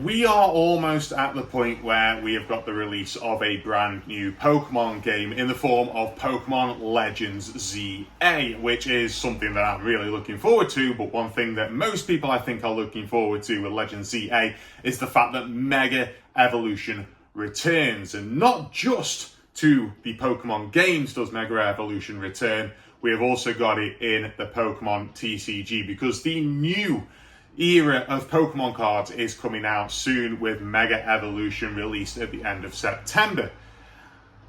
We are almost at the point where we have got the release of a brand new Pokemon game in the form of Pokemon Legends ZA, which is something that I'm really looking forward to. But one thing that most people I think are looking forward to with Legends ZA is the fact that Mega Evolution returns. And not just to the Pokemon games does Mega Evolution return, we have also got it in the Pokemon TCG, because the new era of Pokemon cards is coming out soon, with Mega Evolution released at the end of September.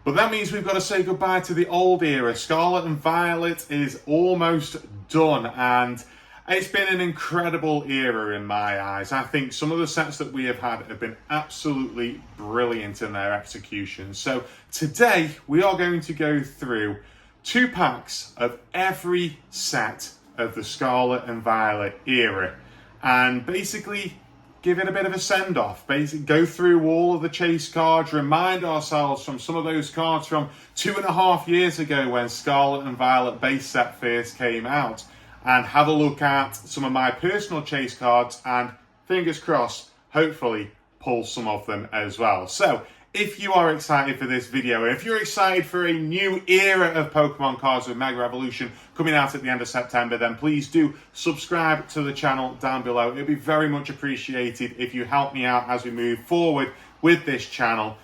But that means we've got to say goodbye to the old era. Scarlet and Violet is almost done, and it's been an incredible era in my eyes. I think some of the sets that we have had have been absolutely brilliant in their execution. So today we are going to go through 2 packs of every set of the Scarlet and Violet era, and basically give it a bit of a send-off. Basically go through all of the chase cards, remind ourselves from some of those cards from 2.5 years ago when Scarlet and Violet base set first came out, and have a look at some of my personal chase cards, and fingers crossed, hopefully pull some of them as well. So if you are excited for this video, if you're excited for a new era of Pokemon cards with Mega Evolution coming out at the end of September, then please do subscribe to the channel down below. It'd be very much appreciated if you help me out as we move forward with this channel.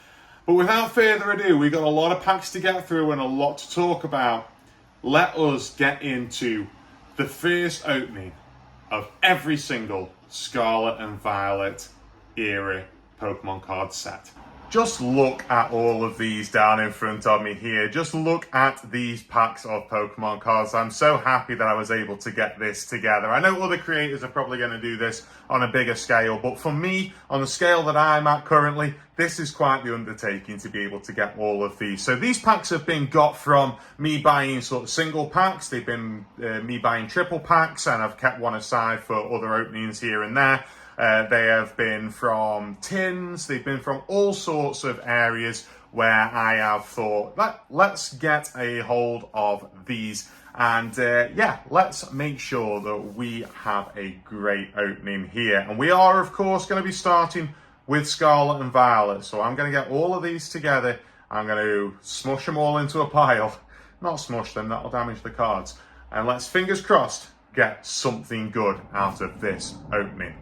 But without further ado, we've got a lot of packs to get through and a lot to talk about. Let us get into the first opening of every single Scarlet and Violet era Pokemon card set. Just look at all of these down in front of me here. Just look at these packs of Pokemon cards. I'm so happy that I was able to get this together. I know other creators are probably going to do this on a bigger scale, but for me, on the scale that I'm at currently, this is quite the undertaking to be able to get all of these. So these packs have been got from me buying sort of single packs. They've been me buying triple packs, and I've kept one aside for other openings here and there. They have been from tins, they've been from all sorts of areas where I have thought, let's get a hold of these. And yeah, let's make sure that we have a great opening here. And we are, of course, going to be starting with Scarlet and Violet. So I'm going to get all of these together. I'm going to smush them all into a pile. Not smush them, that'll damage the cards. And let's, fingers crossed, get something good out of this opening.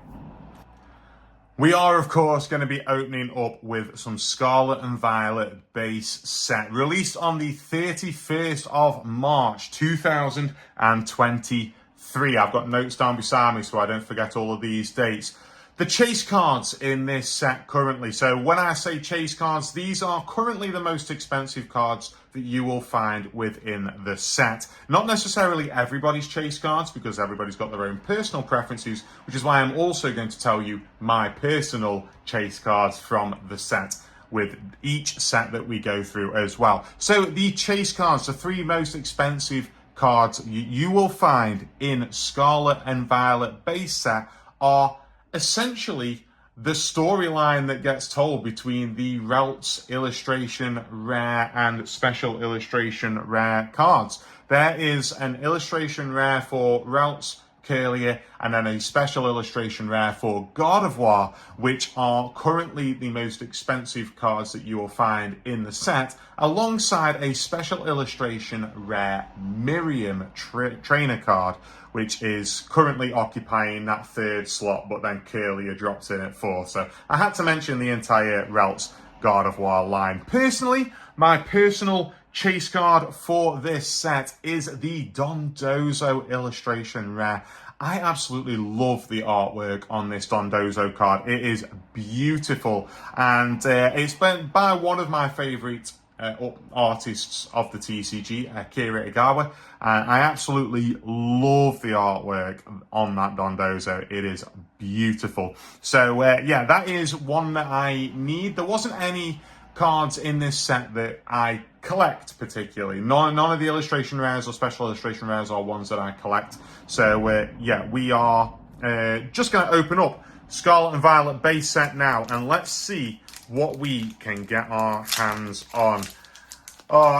We are, of course, going to be opening up with some Scarlet and Violet base set, released on the 31st of March 2023. I've got notes down beside me so I don't forget all of these dates. The chase cards in this set currently, so when I say chase cards, these are currently the most expensive cards that you will find within the set. Not necessarily everybody's chase cards, because everybody's got their own personal preferences, which is why I'm also going to tell you my personal chase cards from the set with each set that we go through as well. So the chase cards, the 3 most expensive cards you will find in Scarlet and Violet base set, are essentially the storyline that gets told between the Relts illustration rare and special illustration rare cards. There is an illustration rare for Relts, Curlier, and then a special illustration rare for Gardevoir, which are currently the most expensive cards that you will find in the set, alongside a special illustration rare Miriam trainer card, which is currently occupying that 3rd slot, but then Curlier drops in at 4th. So I had to mention the entire Relts Gardevoir line. Personally, my personal chase card for this set is the Dondozo illustration rare. I absolutely love the artwork on this Dondozo card. It is beautiful, and it's been by one of my favourite artists of the TCG, Akira Igawa, and I absolutely love the artwork on that Dondozo. It is beautiful. So yeah, that is one that I need. There wasn't any cards in this set that I collect particularly. None of the illustration rares or special illustration rares are ones that I collect. So yeah, we are just going to open up Scarlet and Violet base set now, and let's see what we can get our hands on.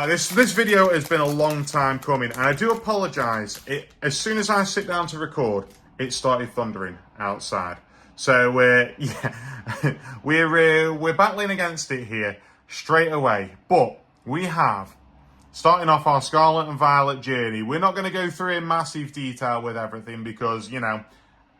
This video has been a long time coming, and I do apologise. As soon as I sit down to record, it started thundering outside. So yeah, we're battling against it here straight away. But we have, starting off our Scarlet and Violet journey, we're not going to go through in massive detail with everything because, you know,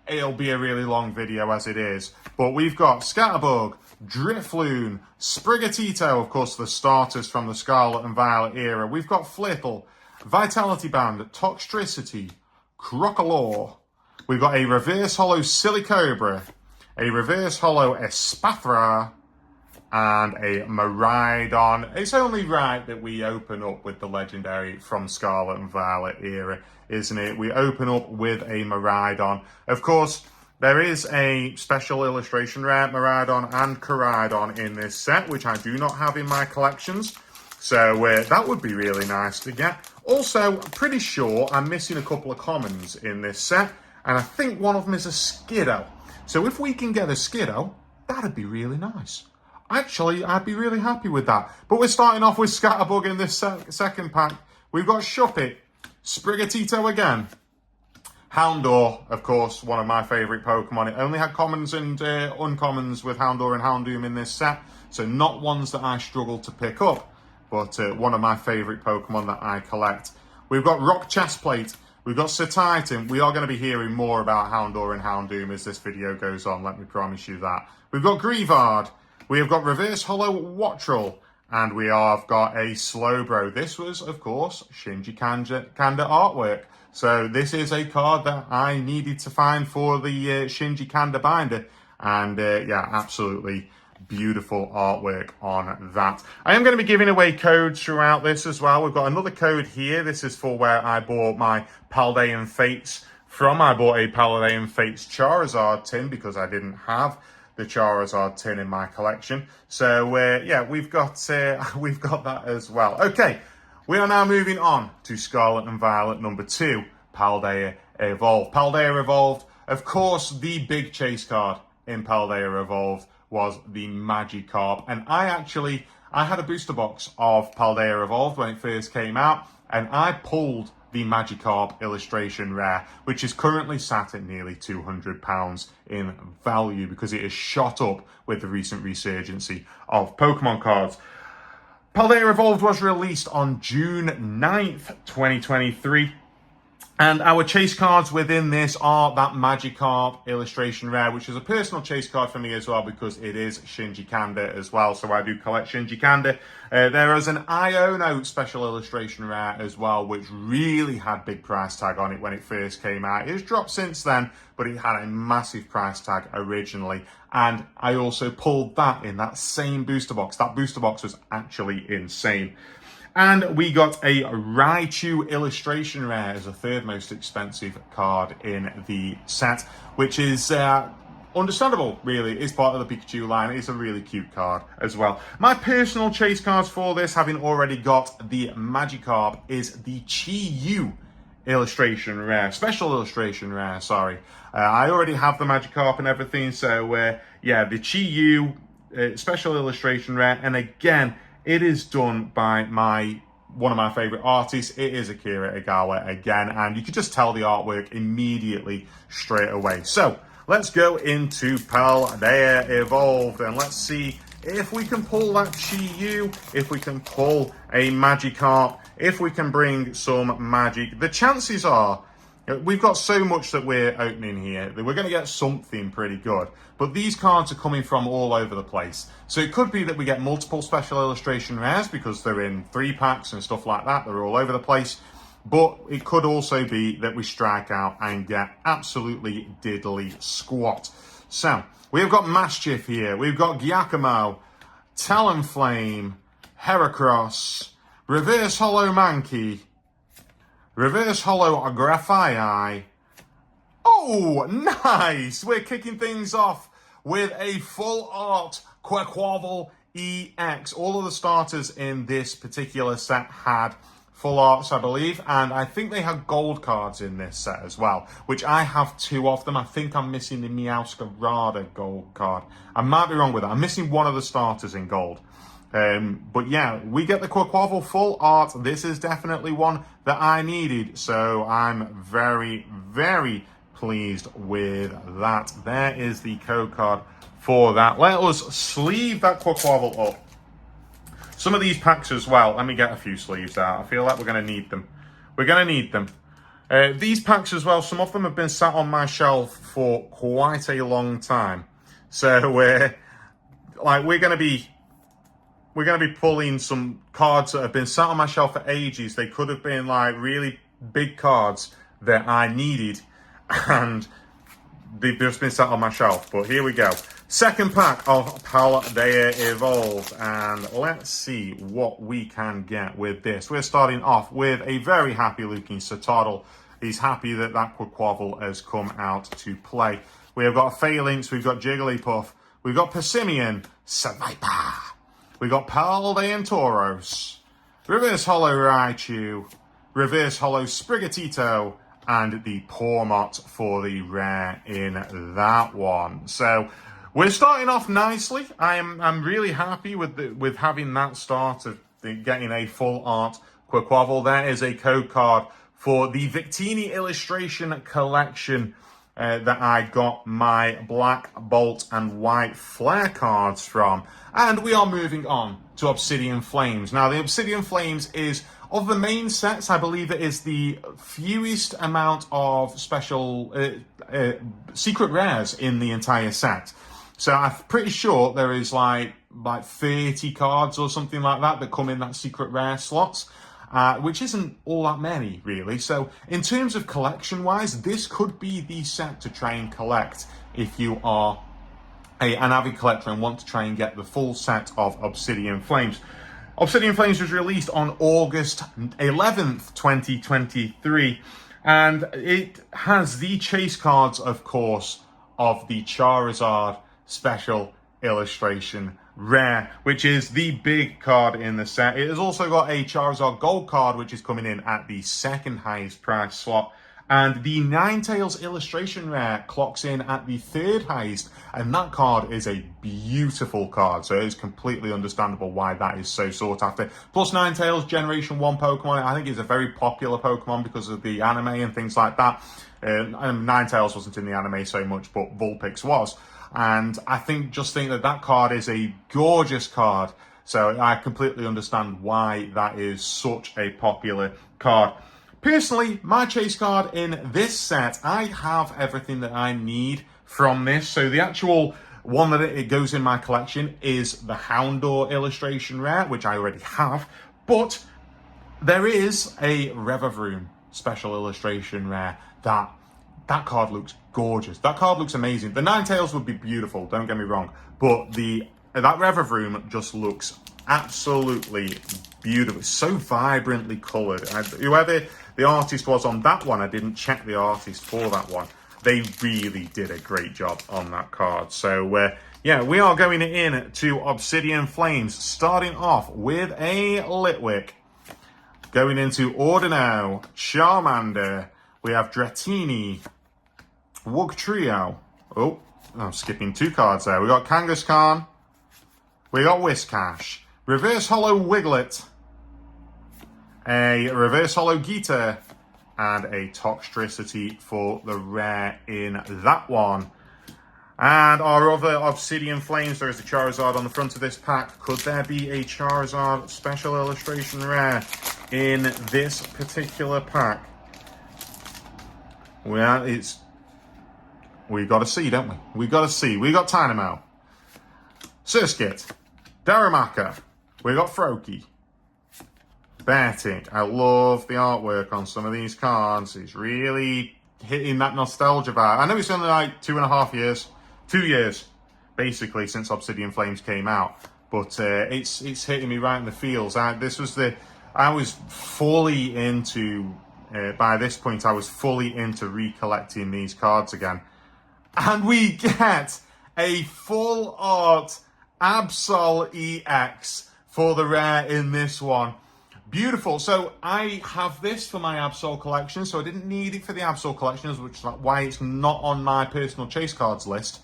it'll be a really long video as it is. But we've got Scatterbug, Drifloon, Sprigatito, of course, the starters from the Scarlet and Violet era. We've got Flittle, Vitality Band, Toxtricity, Crocalor. We've got a Reverse Holo Silicobra, a Reverse Holo Espathra, and a Miraidon. It's only right that we open up with the legendary from Scarlet and Violet era, isn't it? We open up with a Miraidon. Of course, there is a special illustration rare Miraidon and Koraidon in this set, which I do not have in my collections. So that would be really nice to get. Also, I'm pretty sure I'm missing a couple of commons in this set, and I think one of them is a Skiddo. So if we can get a Skiddo, that'd be really nice. Actually, I'd be really happy with that. But we're starting off with Scatterbug in this second pack. We've got Shuppet, Sprigatito again, Houndour, of course, one of my favourite Pokemon. It only had commons and uncommons with Houndour and Houndoom in this set, so not ones that I struggled to pick up, but one of my favourite Pokemon that I collect. We've got Rock Chestplate, we've got Satitan. We are going to be hearing more about Houndour and Houndoom as this video goes on, let me promise you that. We've got Greavard, we have got Reverse Holo Wattrel, and we have got a Slowbro. This was, of course, Shinji Kanda artwork. So this is a card that I needed to find for the Shinji Kanda binder. And yeah, absolutely beautiful artwork on that. I am going to be giving away codes throughout this as well. We've got another code here. This is for where I bought my Paldean Fates from. I bought a Paldean Fates Charizard tin because I didn't have the Charizard tin in my collection. So yeah, we've got that as well. Okay, we are now moving on to Scarlet and Violet number 2, Paldea Evolved. Paldea Evolved, of course, the big chase card in Paldea Evolved was the Magikarp, and I had a booster box of Paldea Evolved when it first came out, and I pulled the Magikarp illustration rare, which is currently sat at nearly £200 in value because it has shot up with the recent resurgency of Pokemon cards. Paldea Evolved was released on June 9th, 2023. And our chase cards within this are that Magikarp illustration rare, which is a personal chase card for me as well because it is Shinji Kanda as well. So I do collect Shinji Kanda. There is an Iono special illustration rare as well, which really had big price tag on it when it first came out. It has dropped since then, but it had a massive price tag originally. And I also pulled that in that same booster box. That booster box was actually insane. And we got a Raichu illustration rare as the third most expensive card in the set, which is understandable, really. It's part of the Pikachu line. It's a really cute card as well. My personal chase cards for this, having already got the Magikarp, is the Chi-Yu illustration rare, special illustration rare, sorry. I already have the Magikarp and everything, so yeah, the Chi-Yu special illustration rare, and again, it is done by one of my favorite artists. It is Akira Egawa again, and you can just tell the artwork immediately straight away. So let's go into Paldea Evolved and let's see if we can pull that Chi-Yu, if we can pull a Magikarp, if we can bring some magic. The chances are we've got so much that we're opening here that we're going to get something pretty good. But these cards are coming from all over the place. So it could be that we get multiple special illustration rares because they're in 3 packs and stuff like that. They're all over the place. But it could also be that we strike out and get absolutely diddly squat. So we've got Mischief here. We've got Giacomo, Talonflame, Heracross, Reverse Holo Mankey, Reverse Holo Grafaiai. Oh, nice! We're kicking things off with a full art Quaquaval EX. All of the starters in this particular set had full arts, I believe, and I think they had gold cards in this set as well, which I have 2 of them. I think I'm missing the Meowscarada gold card. I might be wrong with that. I'm missing one of the starters in gold. But yeah, we get the Quaquaval full art. This is definitely one that I needed, so I'm very, very pleased with that. There is the code card for that. Let us sleeve that Quaquavel up. Some of these packs as well. Let me get a few sleeves out. I feel like we're going to need them. We're going to need them. These packs as well, some of them have been sat on my shelf for quite a long time. So we're going to be pulling some cards that have been sat on my shelf for ages. They could have been like really big cards that I needed, and they've just been sat on my shelf. But here we go. Second pack of Paldea Evolved, and let's see what we can get with this. We're starting off with a very happy looking Citadel. He's happy that that Quaquavel has come out to play. We have got Phalanx, we've got Jigglypuff, we've got Persimmon, Seviper, we've got Paldean Tauros, Reverse Hollow Raichu, Reverse Hollow Sprigatito, and the Pawmot for the rare in that one. So we're starting off nicely. I'm really happy with having that start of getting a full art Quaquavel. There is a code card for the Victini illustration collection that I got my Black Bolt and White Flare cards from. And we are moving on to Obsidian Flames. Now, the Obsidian Flames is, of the main sets, I believe it is the fewest amount of special secret rares in the entire set. So I'm pretty sure there is like 30 cards or something like that come in that secret rare slots, which isn't all that many, really. So in terms of collection-wise, this could be the set to try and collect if you are an avid collector and want to try and get the full set of Obsidian Flames. Obsidian Flames was released on August 11th, 2023, and it has the chase cards, of course, of the Charizard Special Illustration Rare, which is the big card in the set. It has also got a Charizard Gold card, which is coming in at the second highest price slot. And the Ninetales Illustration Rare clocks in at the third highest. And that card is a beautiful card. So it is completely understandable why that is so sought after. Plus Ninetales, Generation 1 Pokemon. I think it's a very popular Pokemon because of the anime and things like that. And Ninetales wasn't in the anime so much, but Vulpix was. And I think that card is a gorgeous card. So I completely understand why that is such a popular card. Personally, my chase card in this set, I have everything that I need from this. So the actual one that it goes in my collection is the Houndour Illustration Rare, which I already have. But there is a Revavroom Special Illustration Rare that card looks gorgeous. That card looks amazing. The Ninetales would be beautiful, don't get me wrong. But that Revavroom just looks absolutely beautiful. It's so vibrantly coloured. Whoever the artist was on that one, I didn't check the artist for that one. They really did a great job on that card. So, yeah, we are going in to Obsidian Flames, starting off with a Litwick. Going into Ordino, Charmander. We have Dratini, Wugtrio. Oh, I'm skipping two cards there. We got Kangaskhan. We got Whiscash. Reverse Hollow Wiglet. A Reverse Hollow Geeta. And a Toxtricity for the rare in that one. And our other Obsidian Flames, there is a Charizard on the front of this pack. Could there be a Charizard Special Illustration Rare in this particular pack? Well, we got to see, don't we? We got to see. We got Tynamo, Surskit, Darumaka. We got Froakie, Beartic. I love the artwork on some of these cards. It's really hitting that nostalgia vibe. I know it's only like 2.5 years, 2 years, basically, since Obsidian Flames came out. But it's hitting me right in the feels. I was fully into... by this point, I was fully into recollecting these cards again. And we get a full art Absol EX for the rare in this one. Beautiful. So I have this for my Absol collection, so I didn't need it for the Absol collections, which is why it's not on my personal chase cards list.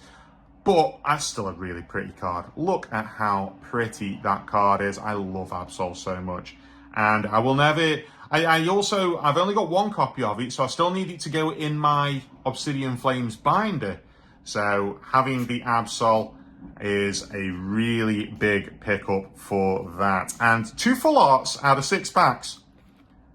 But that's still a really pretty card. Look at how pretty that card is. I love Absol so much. And I will never... I've only got one copy of it, so I still need it to go in my Obsidian Flames binder. So having the Absol is a really big pickup for that. And 2 full arts out of 6 packs.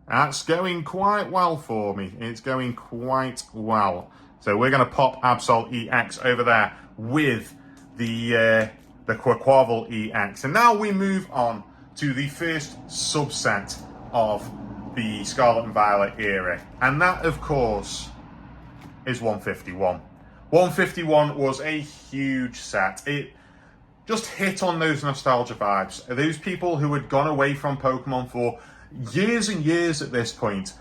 That's going quite well for me. It's going quite well. So we're going to pop Absol EX over there with the Quaquaval EX. And now we move on to the first subset of the Scarlet and Violet era. And that, of course, is 151. 151 was a huge set. It just hit on those nostalgia vibes. Those people who had gone away from Pokemon for years and years at this point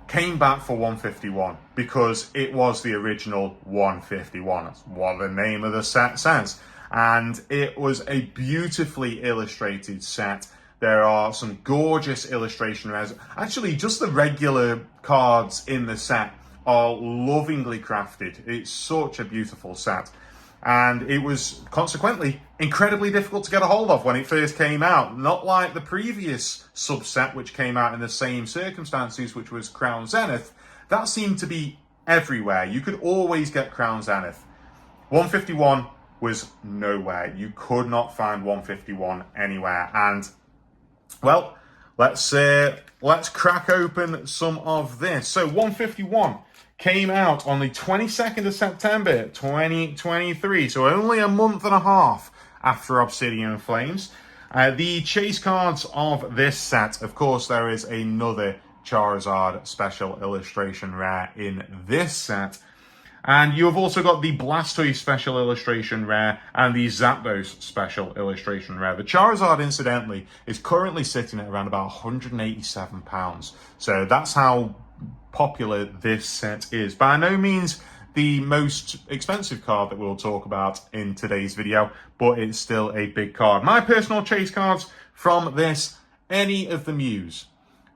came back for 151 because it was the original 151. That's what the name of the set says. And it was a beautifully illustrated set. There are some gorgeous illustration rares. Actually, just the regular cards in the set are lovingly crafted. It's such a beautiful set. And it was consequently incredibly difficult to get a hold of when it first came out. Not like the previous subset, which came out in the same circumstances, which was Crown Zenith. That seemed to be everywhere. You could always get Crown Zenith. 151 was nowhere. You could not find 151 anywhere. And well, let's crack open some of this. So 151 came out on the 22nd of September 2023, so only a month and a half after Obsidian Flames. The chase cards of this set, of course, there is another Charizard special illustration rare in this set. And you have also got the Blastoise special illustration rare and the Zapdos special illustration rare. The Charizard, incidentally, is currently sitting at around about £187. So that's how popular this set is. By no means the most expensive card that we'll talk about in today's video, but it's still a big card. My personal chase cards from this, any of the Mews.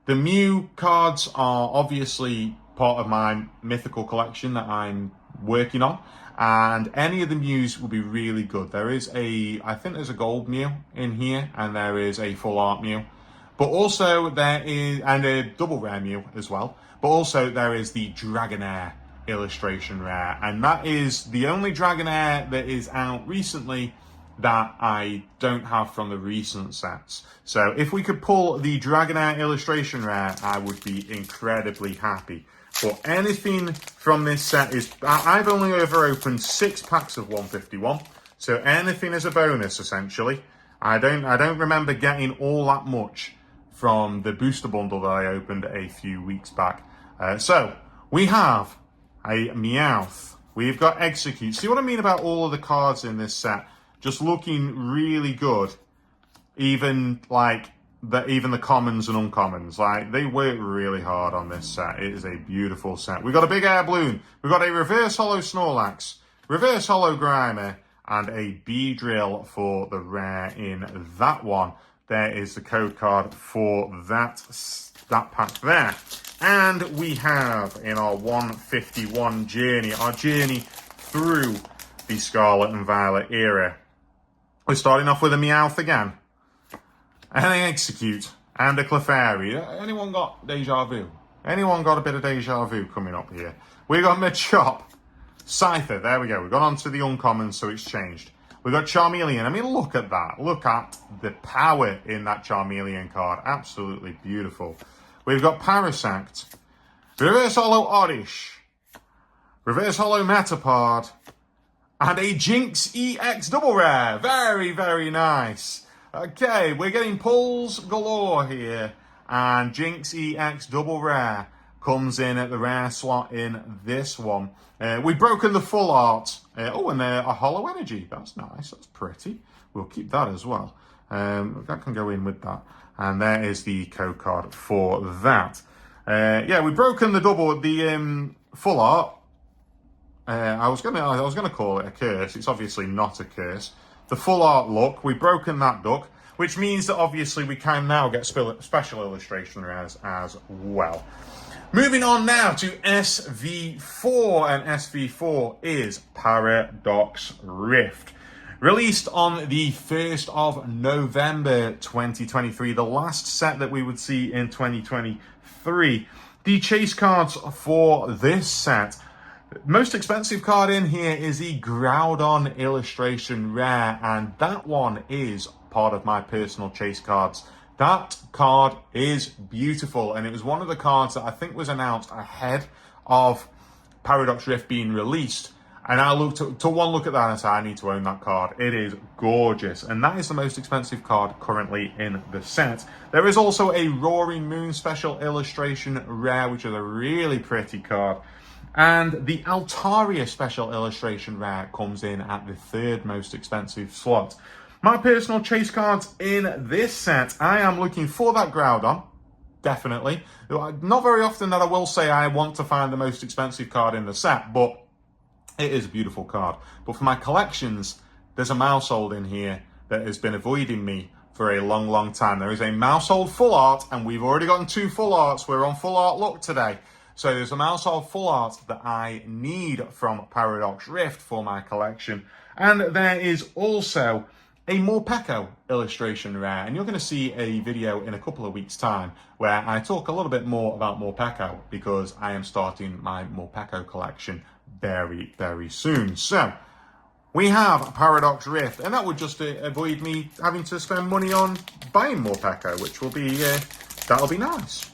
The Mew cards are obviously part of my mythical collection that I'm working on, and any of the Mews will be really good. There is I think there's a gold Mew in here, and there is a full art Mew, but also there is, and a double rare Mew as well, but also there is the Dragonair illustration rare, and that is the only Dragonair that is out recently that I don't have from the recent sets. So if we could pull the Dragonair illustration rare, I would be incredibly happy. But anything from this set is... I've only ever opened 6 packs of 151, so anything is a bonus, essentially. I don't remember getting all that much from the booster bundle that I opened a few weeks back. So, we have a Meowth. We've got Execute. See what I mean about all of the cards in this set? Just looking really good. Even the commons and uncommons. Like, they work really hard on this set. It is a beautiful set. We've got a big air balloon. We've got a reverse hollow Snorlax, reverse hollow Grimer, and a Beedrill for the rare in that one. There is the code card for that pack there. And we have in our 151 journey, our journey through the Scarlet and Violet era. We're starting off with a Meowth again. And an Execute. And a Clefairy. Anyone got Deja Vu? Anyone got a bit of Deja Vu coming up here? We got Machop. Scyther. There we go. We've gone on to the uncommon, so it's changed. We've got Charmeleon. I mean, look at that. Look at the power in that Charmeleon card. Absolutely beautiful. We've got Parasect. Reverse Hollow Oddish. Reverse Hollow Metapod. And a Jinx EX double rare. Very, very nice. Okay, we're getting pulls galore here. And Jinx EX double rare comes in at the rare slot in this one. We've broken the full art. And a Hollow Energy. That's nice. That's pretty. We'll keep that as well. That can go in with that. And there is the code card for that. Yeah, we've broken the full art. I was gonna call it a curse. It's obviously not a curse. The full art look, we've broken that duck, which means that obviously we can now get special illustration rares as well. Moving on now to SV4, and SV4 is Paradox Rift. Released on the 1st of November 2023, the last set that we would see in 2023. The chase cards for this set. Most expensive card in here is the Groudon illustration rare, and that one is part of my personal chase cards. That card is beautiful, and it was one of the cards that I think was announced ahead of Paradox Rift being released. And I looked to one look at that and said, I need to own that card. It is gorgeous. And that is the most expensive card currently in the set. There is also a Roaring Moon special illustration rare, which is a really pretty card. And the Altaria special illustration rare comes in at the 3rd most expensive slot. My personal chase cards in this set, I am looking for that Groudon. Definitely. Not very often that I will say I want to find the most expensive card in the set, but it is a beautiful card. But for my collections, there's a Mousehold in here that has been avoiding me for a long, long time. There is a Mousehold full art, and we've already gotten 2 full arts. We're on full art luck today. So there's a Mousehold full art that I need from Paradox Rift for my collection. And there is also a Morpeko illustration rare. And you're going to see a video in a couple of weeks' time where I talk a little bit more about Morpeko, because I am starting my Morpeko collection very, very soon. So we have Paradox Rift, and that would just avoid me having to spend money on buying Morpeko, which will be, that'll be nice.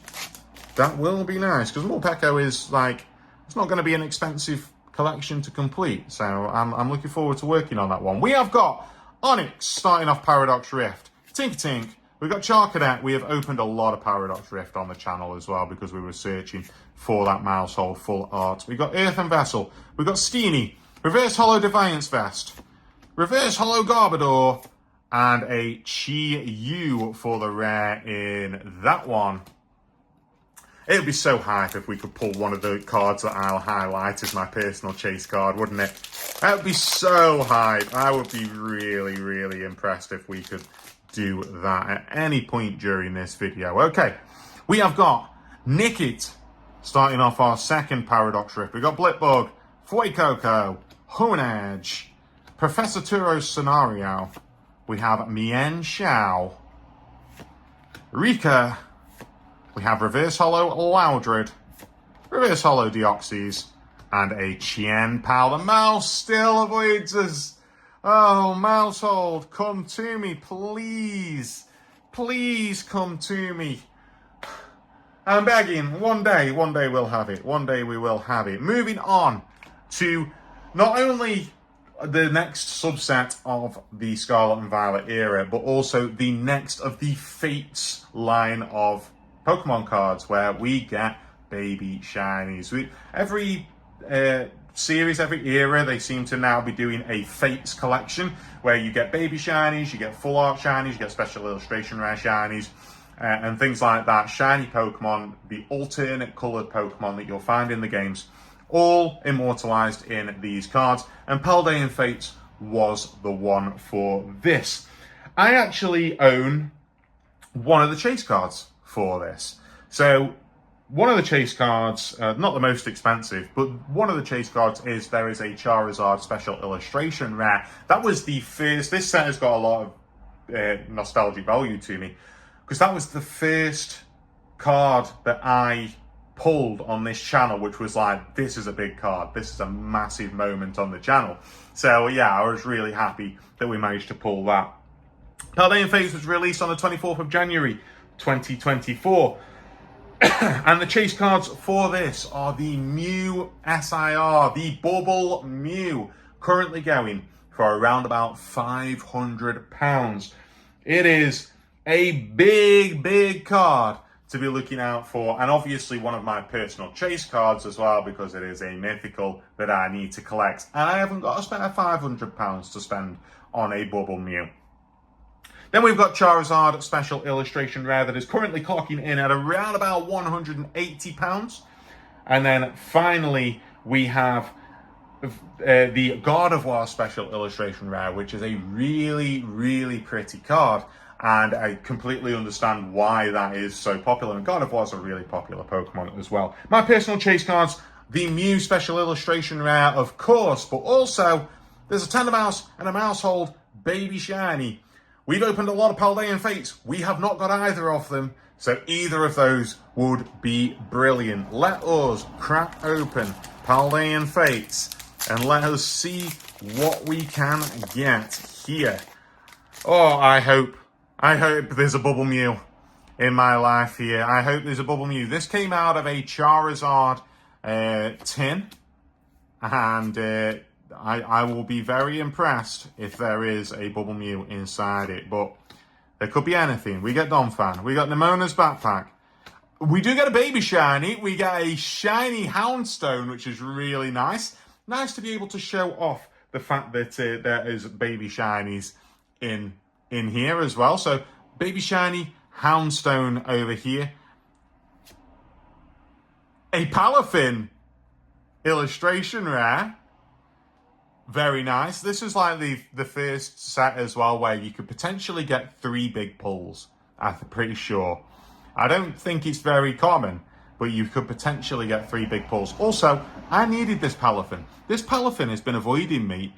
That will be nice, because Morpeko is like, it's not going to be an expensive collection to complete. So I'm looking forward to working on that one. We have got Onyx starting off Paradox Rift. Tink. We've got Charcadet. We have opened a lot of Paradox Rift on the channel as well, because we were searching for that Mousehold full art. We've got Earthen Vessel. We've got Steenie. Reverse Hollow Defiance Vest. Reverse Hollow Garbodor. And a Chi-Yu for the rare in that one. It would be so hype if we could pull one of the cards that I'll highlight as my personal chase card, wouldn't it? That would be so hype. I would be really, really impressed if we could do that at any point during this video. Okay, we have got Nickit starting off our second Paradox Rift. We've got Blipbug, Fuecoco, Honedge, Professor Turo's Scenario. We have Mien Xiao, Rika. We have Reverse Hollow Loudred, Reverse Hollow Deoxys, and a Chien Pal. The mouse still avoids us. Oh, Mousehold, come to me, please. Please come to me. I'm begging. One day we'll have it. One day we will have it. Moving on to not only the next subset of the Scarlet and Violet era, but also the next of the Fates line of Pokemon cards, where we get baby shinies. Every series, every era, they seem to now be doing a Fates collection, where you get baby shinies, you get full art shinies, you get special illustration rare shinies, and things like that. Shiny Pokemon, the alternate coloured Pokemon that you'll find in the games, all immortalized in these cards. And Paldean Fates was the one for this. I actually own one of the chase cards for this. So one of the chase cards, not the most expensive, but one of the chase cards is there is a Charizard special illustration rare. That was the first, this set has got a lot of nostalgic value to me, because that was the first card that I pulled on this channel, which was like, this is a big card. This is a massive moment on the channel. So yeah, I was really happy that we managed to pull that. Paldean Fates was released on the 24th of January, 2024. And the chase cards for this are the Mew SIR, the Bubble Mew, currently going for around about £500. It is a big card to be looking out for, and obviously one of my personal chase cards as well, because it is a mythical that I need to collect, and I haven't got to spend £500 to spend on a Bubble Mew. Then we've got Charizard special illustration rare that is currently clocking in at around about £180. And then finally, we have the God of War special illustration rare, which is a really pretty card. And I completely understand why that is so popular. And God of War is a really popular Pokemon as well. My personal chase cards, the Mew special illustration rare, of course, but also there's a Tendermouse and a Mousehold Baby Shiny. We've opened a lot of Paldean Fates. We have not got either of them. So either of those would be brilliant. Let us crack open Paldean Fates and let us see what we can get here. Oh, I hope there's a Bubble Mew in my life here. I hope there's a Bubble Mew. This came out of a Charizard tin, and I will be very impressed if there is a Bubble Mew inside it, but there could be anything. We get Donphan, we got Nemona's backpack. We do get a Baby Shiny. We get a shiny Houndstone, which is really nice. Nice to be able to show off the fact that there is Baby Shinies in here as well. So Baby Shiny, Houndstone over here. A Palafin illustration rare. Very nice. This is like the first set as well where you could potentially get 3 big pulls. I'm pretty sure. I don't think it's very common, but you could potentially get 3 big pulls. Also, I needed this Palafin. This Palafin has been avoiding me.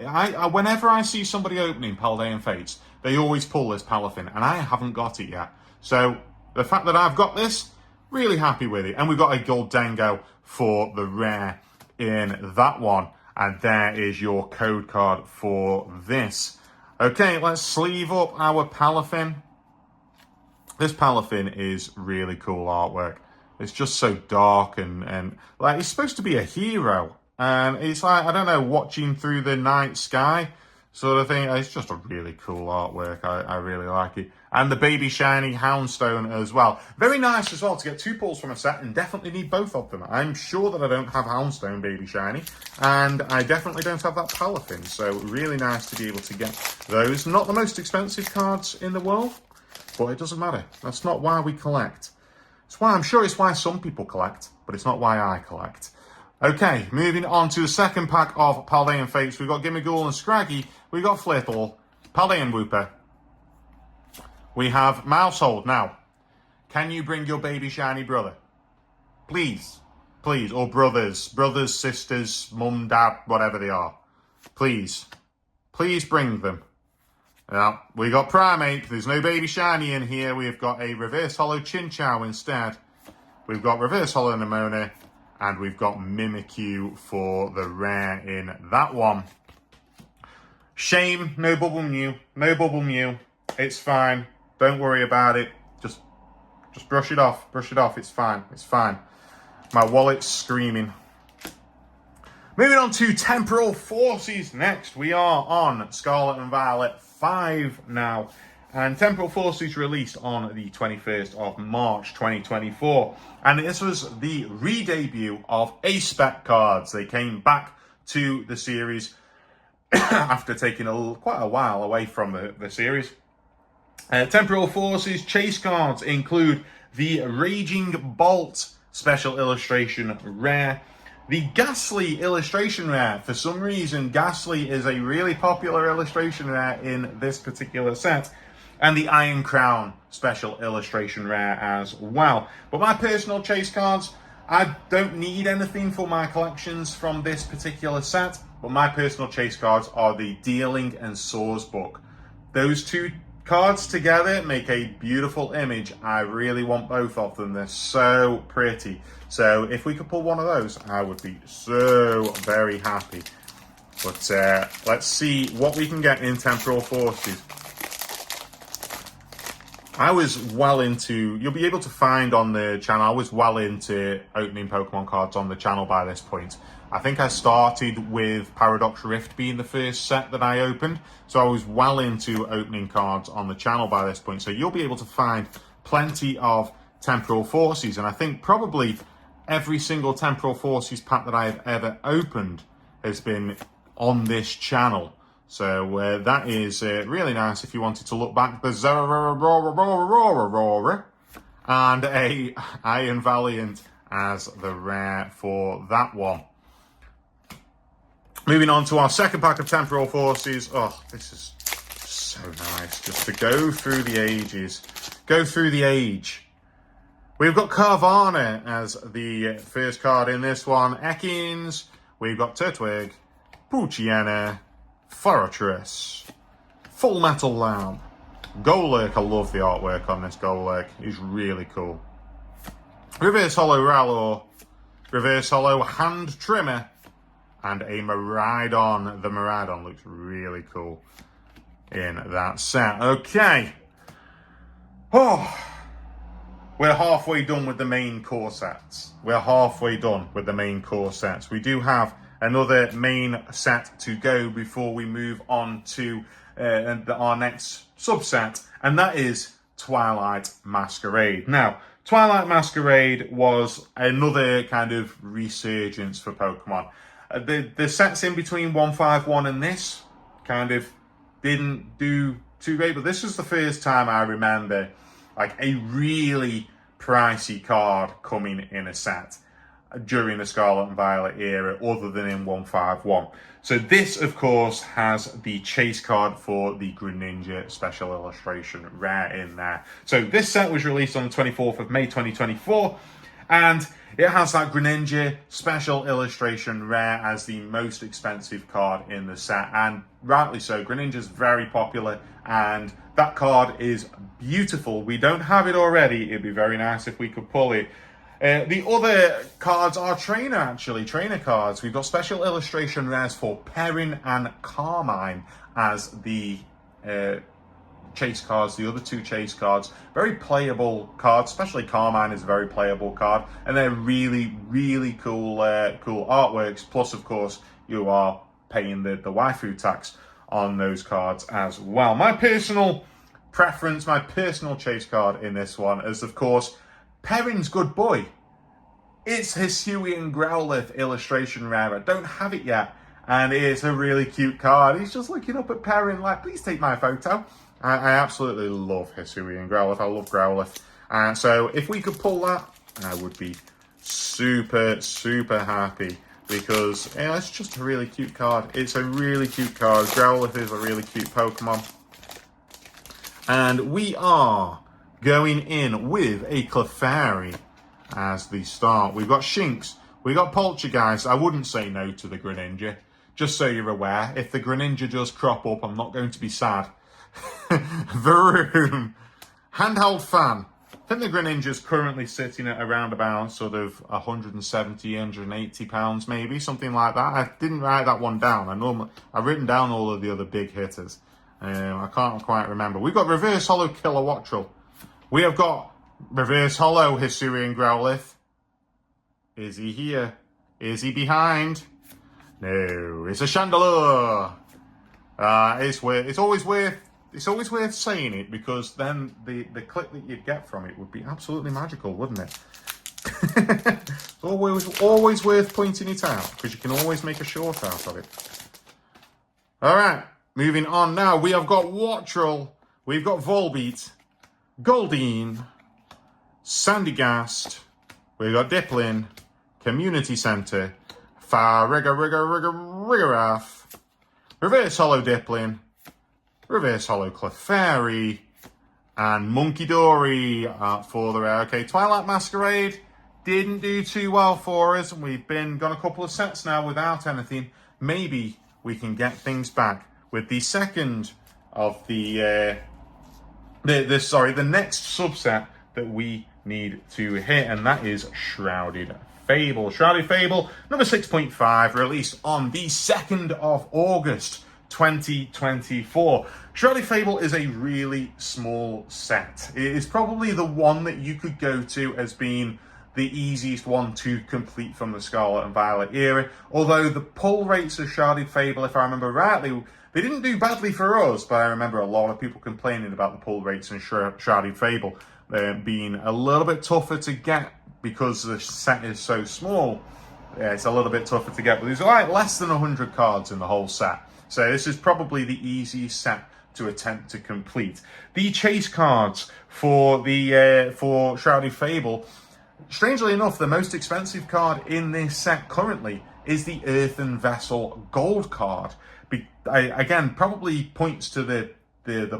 Whenever I see somebody opening Paldean Fates, they always pull this Palafin, and I haven't got it yet. So the fact that I've got this, really happy with it. And we've got a Goldengo for the rare in that one. And there is your code card for this. Okay, let's sleeve up our Palafin. This Palafin is really cool artwork. It's just so dark and like it's supposed to be a hero. And it's like, I don't know, watching through the night sky sort of thing. It's just a really cool artwork. I really like it. And the Baby Shiny Houndstone as well. Very nice as well to get 2 pulls from a set and definitely need both of them. I'm sure that I don't have Houndstone Baby Shiny and I definitely don't have that Palafin. So really nice to be able to get those. Not the most expensive cards in the world, but it doesn't matter. That's not why we collect. It's why, I'm sure it's why some people collect, but it's not why I collect. Okay, moving on to the second pack of Paldean Fates. We've got Gimmighoul and Scraggy. We've got Flittle, Paldean Wooper. We have Mousehold. Now, can you bring your Baby Shiny brother? Please. Please. Or brothers. Brothers, sisters, mum, dad, whatever they are. Please. Please bring them. Now, we got Primate. There's no Baby Shiny in here. We've got a Reverse Hollow Chinchou instead. We've got Reverse Hollow Nemona. And we've got Mimikyu for the rare in that one. Shame, no Bubble Mew. No Bubble Mew. It's fine. Don't worry about it. Just brush it off. Brush it off. It's fine. It's fine. My wallet's screaming. Moving on to Temporal Forces next. We are on Scarlet and Violet 5 now. And Temporal Forces released on the 21st of March 2024. And this was the re-debut of A-Spec cards. They came back to the series after taking quite a while away from the series. Temporal Forces chase cards include the Raging Bolt special illustration rare, the Ghastly illustration rare. For some reason, Ghastly is a really popular illustration rare in this particular set, and the Iron Crown special illustration rare as well. But my personal chase cards, I don't need anything for my collections from this particular set, but my personal chase cards are the Dealing and Soars book. Those 2 cards together make a beautiful image. I really want both of them. They're so pretty. So if we could pull one of those, I would be so very happy. But let's see what we can get in Temporal Forces. I was well into, you'll be able to find on the channel, I was well into opening Pokemon cards on the channel by this point. I think I started with Paradox Rift being the first set that I opened. So I was well into opening cards on the channel by this point. So you'll be able to find plenty of Temporal Forces. And I think probably every single Temporal Forces pack that I have ever opened has been on this channel. So that is really nice if you wanted to look back. There's and a Iron Valiant as the rare for that one. Moving on to our second pack of Temporal Forces. Oh, this is so nice just to go through the ages. Go through the age. We've got Carvana as the first card in this one. Ekans. We've got Turtwig, Poochyena, Fortress, Full Metal Lab. Golurk, I love the artwork on this Golurk. It's really cool. Reverse Hollow Ralor. Reverse Hollow Hand Trimmer. And a Miraidon. The Miraidon looks really cool in that set. Okay. Oh, we're halfway done with the main core sets. We do have another main set to go before we move on to our next subset, and that is Twilight Masquerade. Now, Twilight Masquerade was another kind of resurgence for Pokemon. The sets in between 151 and this kind of didn't do too great, but this was the first time I remember like a really pricey card coming in a set during the Scarlet and Violet era other than in 151. So this, of course, has the chase card for the Greninja Special Illustration Rare in there. So this set was released on the 24th of May 2024, and it has that Greninja Special Illustration Rare as the most expensive card in the set, and rightly so. Greninja's very popular, and that card is beautiful. We don't have it already. It'd be very nice if we could pull it. The other cards are trainer cards. We've got Special Illustration Rares for Perrin and Carmine as the chase cards, the other two chase cards. Very playable cards, especially Carmine is a very playable card, and they're really, really cool cool artworks. Plus, of course, you are paying the waifu tax on those cards as well. My personal preference, my personal chase card in this one is, of course, Perrin's Good Boy. It's Hisuian Growlithe Illustration Rare. I don't have it yet, and it's a really cute card. He's just looking up at Perrin like, please take my photo. I absolutely love Hisuian Growlithe. I love Growlithe. So if we could pull that, I would be super, super happy, because it's just a really cute card. It's a really cute card. Growlithe is a really cute Pokemon. And we are going in with a Clefairy as the start. We've got Shinx, we've got Poltergeist. I wouldn't say no to the Greninja, just so you're aware. If the Greninja does crop up, I'm not going to be sad. Varoom, Handheld Fan. I think the Greninja's currently sitting at around about sort of 170, 180 pounds, maybe, something like that. I didn't write that one down. I've written down all of the other big hitters. I can't quite remember. We've got Reverse Hollow Kilowattrel. We have got Reverse Hollow Hisuian Growlithe. Is he here? Is he behind? No, it's a Chandelure. It's always worth saying it, because then the clip that you'd get from it would be absolutely magical, wouldn't it? It's always worth pointing it out, because you can always make a short out of it. All right, moving on now. We have got Wattrel, we've got Volbeat, Goldeen, Sandygast, we've got Diplin, Community Centre, Farigarath, Reverse Hollow Diplin, Reverse Hollow Clefairy, and Munkidori for the rare. Okay, Twilight Masquerade didn't do too well for us. We've gone a couple of sets now without anything. Maybe we can get things back with the second of the next subset that we need to hit, and that is Shrouded Fable. Shrouded Fable number 6.5, released on the 2nd of August 2024. Shrouded Fable is a really small set. It is probably the one that you could go to as being the easiest one to complete from the Scarlet and Violet era. Although the pull rates of Shrouded Fable, if I remember rightly, they didn't do badly for us, but I remember a lot of people complaining about the pull rates in Shrouded Fable being a little bit tougher to get because the set is so small. It's a little bit tougher to get, but there's like less than 100 cards in the whole set. So this is probably the easiest set to attempt to complete. The chase cards for Shrouded Fable, strangely enough, the most expensive card in this set currently is the Earthen Vessel Gold card. Again, probably points to the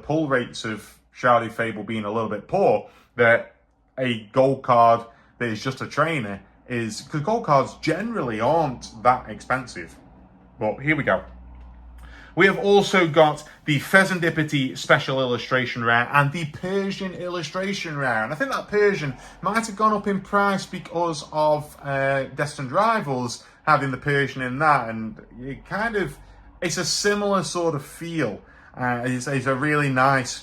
pull rates of Shrouded Fable being a little bit poor, that a gold card that is just a trainer is, because gold cards generally aren't that expensive. But here we go. We have also got the Pheasantipity Special Illustration Rare and the Persian Illustration Rare. And I think that Persian might have gone up in price because of Destined Rivals having the Persian in that. And it's a similar sort of feel. It's a really nice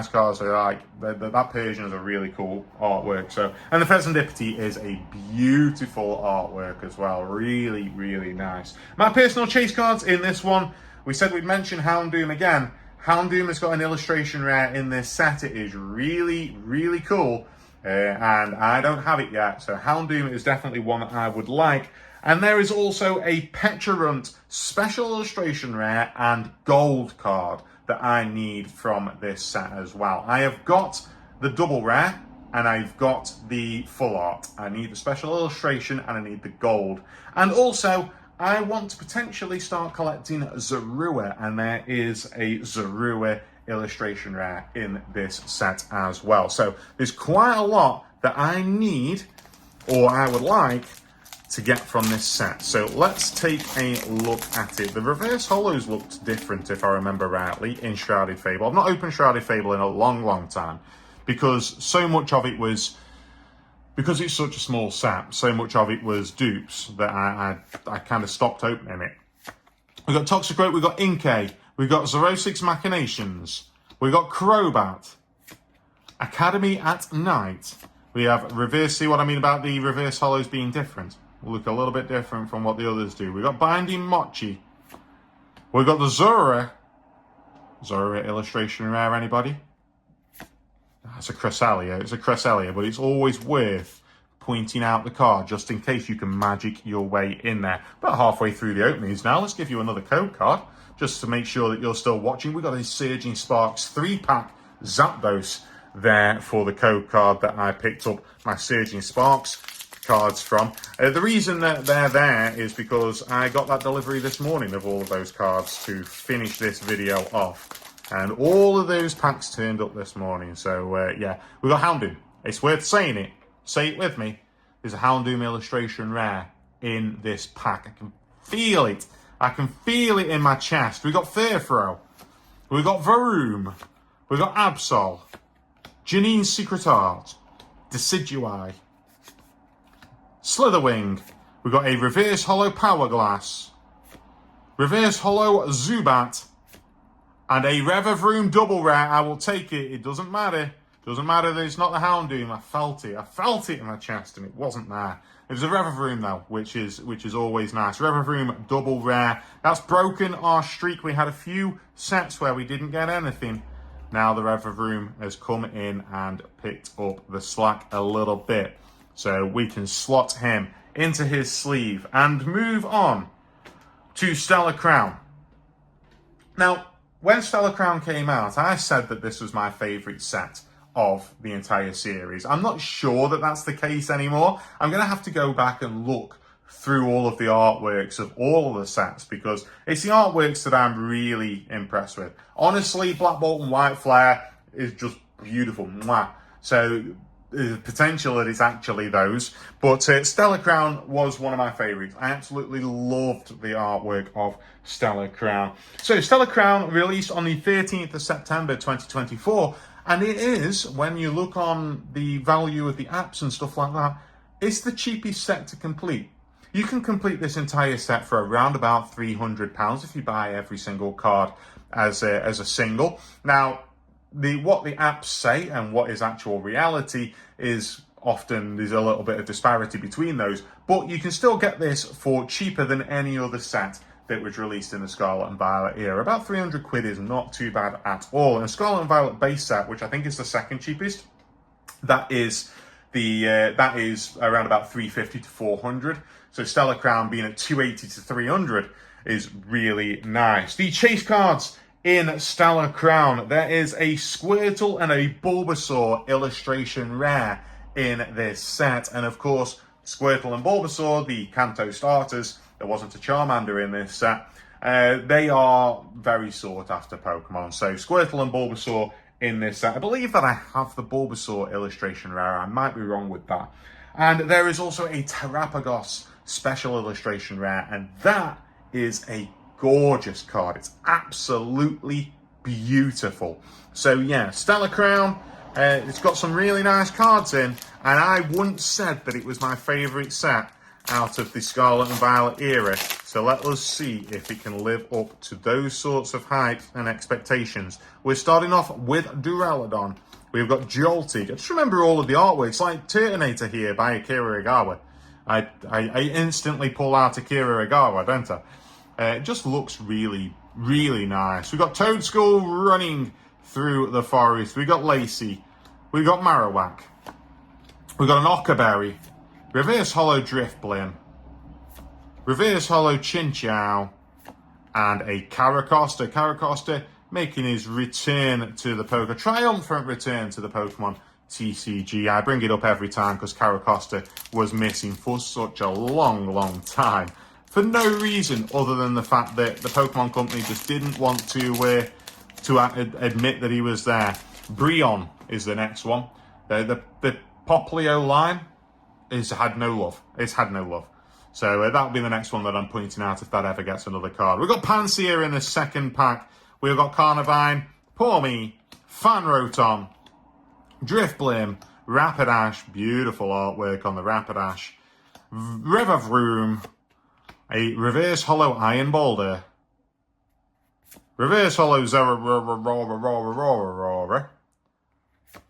card. So that Persian is a really cool artwork. So, and the Pheasantipity is a beautiful artwork as well. Really, really nice. My personal chase cards in this one. We said we'd mention Houndoom again. Houndoom has got an illustration rare in this set. It is really, really cool. And I don't have it yet. So Houndoom is definitely one that I would like. And there is also a Petrarunt Special Illustration Rare and Gold card that I need from this set as well. I have got the double rare and I've got the full art. I need the Special Illustration and I need the Gold. And also, I want to potentially start collecting Zorua, and there is a Zorua illustration rare in this set as well. So there's quite a lot that I need, or I would like, to get from this set. So let's take a look at it. The reverse holos looked different, if I remember rightly, in Shrouded Fable. I've not opened Shrouded Fable in a long, long time, because so much of it was, because it's such a small set, so much of it was dupes that I kind of stopped opening it. We've got Toxicroak, we've got Inkay, we've got Zerosix Machinations, we've got Crobat, Academy at Night. We have reverse, see what I mean about the reverse holos being different? Look a little bit different from what the others do. We've got Binding Mochi. We've got the Zora illustration rare, anybody? That's a Cresselia. It's a Cresselia, but it's always worth pointing out the card just in case you can magic your way in there. About halfway through the openings now. Let's give you another code card just to make sure that you're still watching. We've got a Surging Sparks 3-pack Zapdos there for the code card that I picked up my Surging Sparks cards from. The reason that they're there is because I got that delivery this morning of all of those cards to finish this video off, and all of those packs turned up this morning. So yeah, we got Houndoom. It's worth saying it. Say it with me. There's a Houndoom illustration rare in this pack. I can feel it. I can feel it in my chest. We got Furfrou. We got Varoom. We got Absol. Janine's Secret Art. Decidueye. Slitherwing. We've got a Reverse Holo Power Glass, Reverse Holo Zubat, and a Revavroom double rare. I will take it. It doesn't matter. Doesn't matter that it's not the Houndoom. I felt it. I felt it in my chest, and it wasn't there. It was a Revavroom though, which is always nice. Revavroom double rare. That's broken our streak. We had a few sets where we didn't get anything. Now the Revavroom has come in and picked up the slack a little bit. So we can slot him into his sleeve and move on to Stellar Crown. Now, when Stellar Crown came out, I said that this was my favourite set of the entire series. I'm not sure that that's the case anymore. I'm going to have to go back and look through all of the artworks of all of the sets, because it's the artworks that I'm really impressed with. Honestly, Black Bolt and White Flare is just beautiful. Mwah. So the potential that it's actually those, but Stellar Crown was one of my favourites. I absolutely loved the artwork of Stellar Crown. So Stellar Crown released on the 13th of September 2024, and it is, when you look on the value of the apps and stuff like that, it's the cheapest set to complete. You can complete this entire set for around about £300 if you buy every single card as a single. Now, what the apps say and what is actual reality is often, there's a little bit of disparity between those, but you can still get this for cheaper than any other set that was released in the Scarlet and Violet era. About 300 quid is not too bad at all. And the Scarlet and Violet base set, which I think is the second cheapest, that is around about 350 to 400. So Stellar Crown being at 280 to 300 is really nice. The chase cards in Stellar Crown, there is a Squirtle and a Bulbasaur illustration rare in this set. And of course, Squirtle and Bulbasaur, the Kanto starters, there wasn't a Charmander in this set. They are very sought after Pokemon. So Squirtle and Bulbasaur in this set. I believe that I have the Bulbasaur illustration rare. I might be wrong with that. And there is also a Terrapagos special illustration rare, and that is a gorgeous card. It's absolutely beautiful. So yeah, Stellar Crown, it's got some really nice cards in, and I once said that it was my favourite set out of the Scarlet and Violet era. So let us see if it can live up to those sorts of hype and expectations. We're starting off with Duraludon. We've got Jolted. I just remember all of the artwork. It's like Turtonator here by Akira Igawa. I instantly pull out Akira Igawa, don't I? It just looks really, really nice. We've got Toadskull running through the forest. We've got Lacey. We've got Marowak. We've got an Ockerberry. Reverse Hollow Driftblim. Reverse Hollow Chinchou. And a Caracosta. Caracosta making his return to the triumphant return to the Pokemon TCG. I bring it up every time because Caracosta was missing for such a long, long time. For no reason other than the fact that the Pokemon Company just didn't want to admit that he was there. Brionne is the next one. The Poplio line had no love. It's had no love. So that'll be the next one that I'm pointing out if that ever gets another card. We've got Pansear in the second pack. We've got Carnivine, Pawmi, Fanroton, Driftblim, Rapidash, beautiful artwork on the Rapidash, Revavroom, a Reverse Hollow Iron Boulder, Reverse Hollow Zeraora,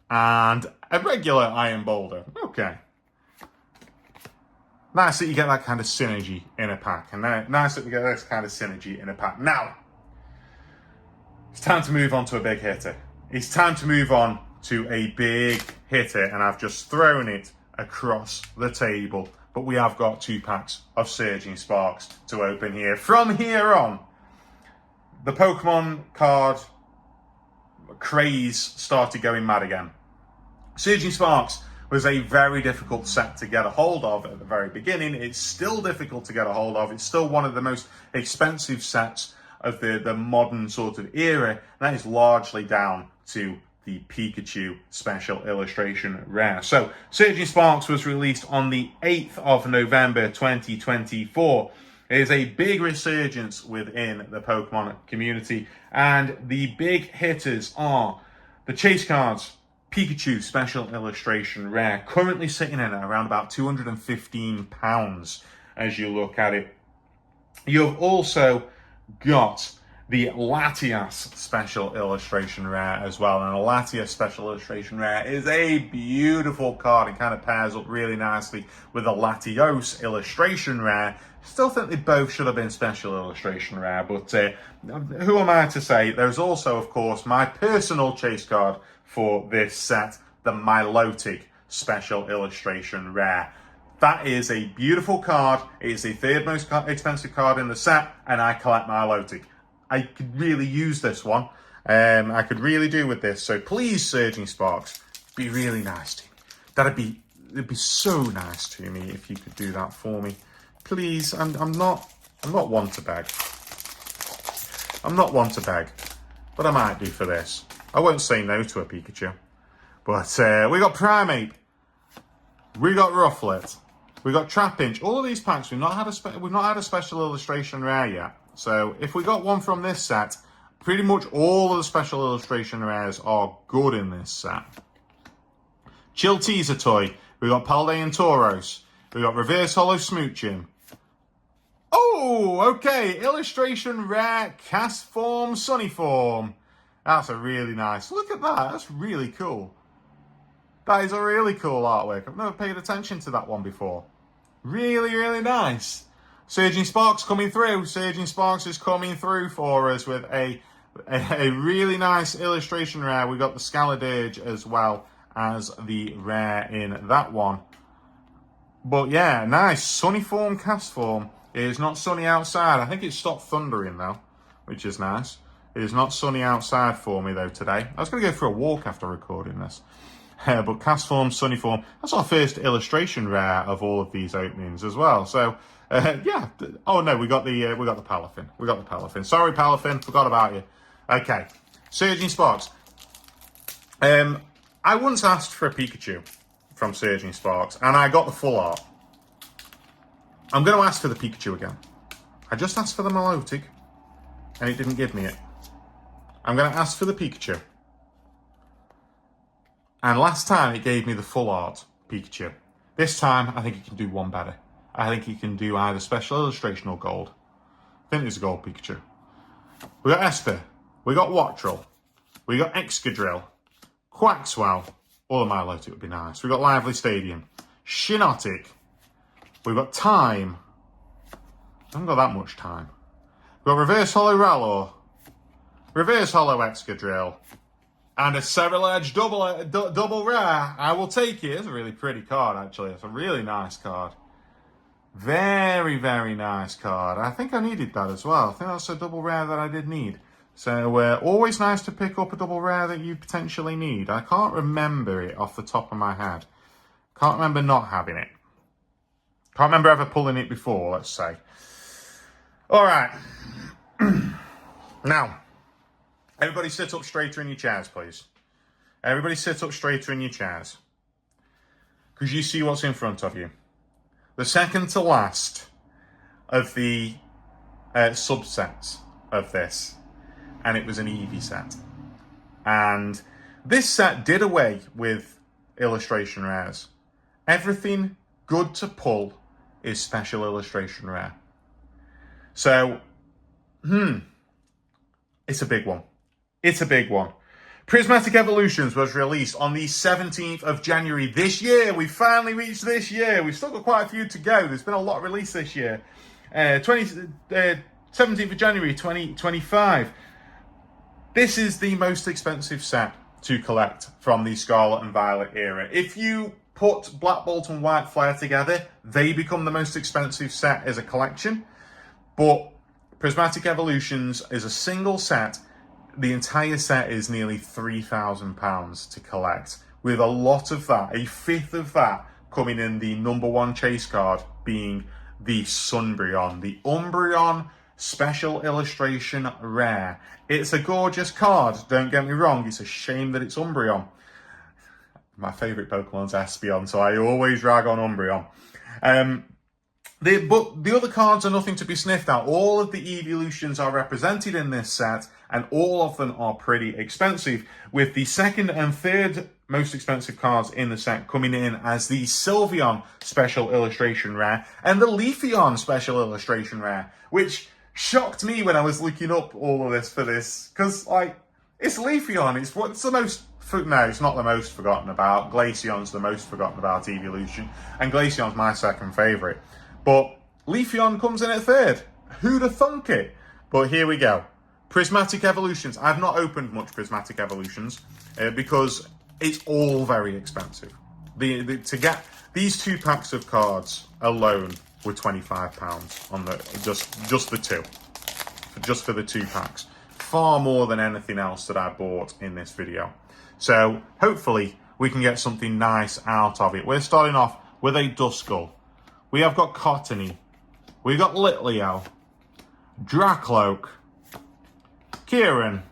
and a regular Iron Boulder. Okay. Nice that you get that kind of synergy in a pack, and nice that we get this kind of synergy in a pack. Now, it's time to move on to a big hitter. It's time to move on to a big hitter, and I've just thrown it across the table. But we have got 2 packs of Surging Sparks to open here. From here on, the Pokemon card craze started going mad again. Surging Sparks was a very difficult set to get a hold of at the very beginning. It's still difficult to get a hold of. It's still one of the most expensive sets of the modern sort of era. That is largely down to the Pikachu Special Illustration Rare. So, Surging Sparks was released on the 8th of November 2024. It is a big resurgence within the Pokemon community, and the big hitters are the chase cards, Pikachu Special Illustration Rare, currently sitting in at around about £215 as you look at it. You've also got the Latias Special Illustration Rare as well. And a Latias Special Illustration Rare is a beautiful card. It kind of pairs up really nicely with the Latios Illustration Rare. Still think they both should have been Special Illustration Rare, but who am I to say? There's also, of course, my personal chase card for this set, the Milotic Special Illustration Rare. That is a beautiful card. It is the 3rd most expensive card in the set, and I collect Milotic. I could really use this one. I could really do with this. So please, Surging Sparks, be really nice to me. It'd be so nice to me if you could do that for me. Please, I'm not one to beg. I'm not one to beg, but I might do for this. I won't say no to a Pikachu. But we got Primeape. We got Rufflet. We got Trapinch. All of these packs, we've not had a Special Illustration Rare yet. So if we got one from this set, pretty much all of the Special Illustration Rares are good in this set. Chill Teaser Toy. We got Paldean Tauros. We got Reverse Hollow Smoochum. Oh, okay. Illustration Rare Cast Form Sunny Form. That's a really nice. Look at that. That's really cool. That is a really cool artwork. I've never paid attention to that one before. Really, really nice. Surging Sparks coming through. Surging Sparks is coming through for us with a really nice illustration rare. We got the Scaladurge as well as the rare in that one. But yeah, nice. Sunny Form, Cast Form. It is not sunny outside. I think it stopped thundering now, which is nice. It is not sunny outside for me though today. I was going to go for a walk after recording this. But Cast Form, Sunny Form, that's our first illustration rare of all of these openings as well. So yeah. Oh no, we got the Palafin. We got the Palafin. Sorry, Palafin, forgot about you. Okay, Surging Sparks. I once asked for a Pikachu from Surging Sparks, and I got the full art. I'm going to ask for the Pikachu again. I just asked for the Milotic. and it didn't give me it. I'm going to ask for the Pikachu. And last time it gave me the full art Pikachu. This time I think it can do one better. I think it can do either special illustration or gold. I think it's a gold Pikachu. We got Esper. We got Wattrel. We got Excadrill. Quaxwell. Or the Milotic would be nice. We got Lively Stadium. Shinotic. We've got Time. I haven't got that much time. We've got Reverse Hollow Ralor. Reverse Hollow Excadrill. And a Cerulege double rare. I will take it. It's a really pretty card, actually. It's a really nice card. Very, very nice card. I think I needed that as well. I think that's a double rare that I did need. So, always nice to pick up a double rare that you potentially need. I can't remember it off the top of my head. Can't remember not having it. Can't remember ever pulling it before, let's say. All right. Now, everybody sit up straighter in your chairs, please. Everybody sit up straighter in your chairs. Because you see what's in front of you. The second to last of the subsets of this. And it was an Eevee set. And this set did away with illustration rares. Everything good to pull is special illustration rare. So, it's a big one. It's a big one. Prismatic Evolutions was released on the 17th of January this year. We finally reached this year. We've still got quite a few to go. There's been a lot released this year. 17th of January 2025. This is the most expensive set to collect from the Scarlet and Violet era. If you put Black Bolt and White Flare together, they become the most expensive set as a collection. But Prismatic Evolutions is a single set. The entire set is nearly £3,000 to collect, with a lot of that, a fifth of that, coming in the #1 chase card being the Sunbreon, the Umbreon Special Illustration Rare. It's a gorgeous card, don't get me wrong, it's a shame that it's Umbreon. My favourite Pokemon's Espeon, so I always rag on Umbreon. But the other cards are nothing to be sniffed at. All of the evolutions are represented in this set, and all of them are pretty expensive, with the second and third most expensive cards in the set coming in as the Sylveon Special Illustration Rare and the Leafeon Special Illustration Rare, which shocked me when I was looking up all of this for this, because, like, it's Leafeon. It's the most... No, it's not the most forgotten about. Glaceon's the most forgotten about evolution, and Glaceon's my second favourite. But Leafeon comes in at third. Who'd have thunk it? But here we go. Prismatic Evolutions. I've not opened much Prismatic Evolutions because it's all very expensive. To get these 2 packs of cards alone were £25 on just the two. Just for the 2 packs. Far more than anything else that I bought in this video. So hopefully we can get something nice out of it. We're starting off with a Duskull. We have got Cottony. We've got Litleo. Dracloak. Kieran.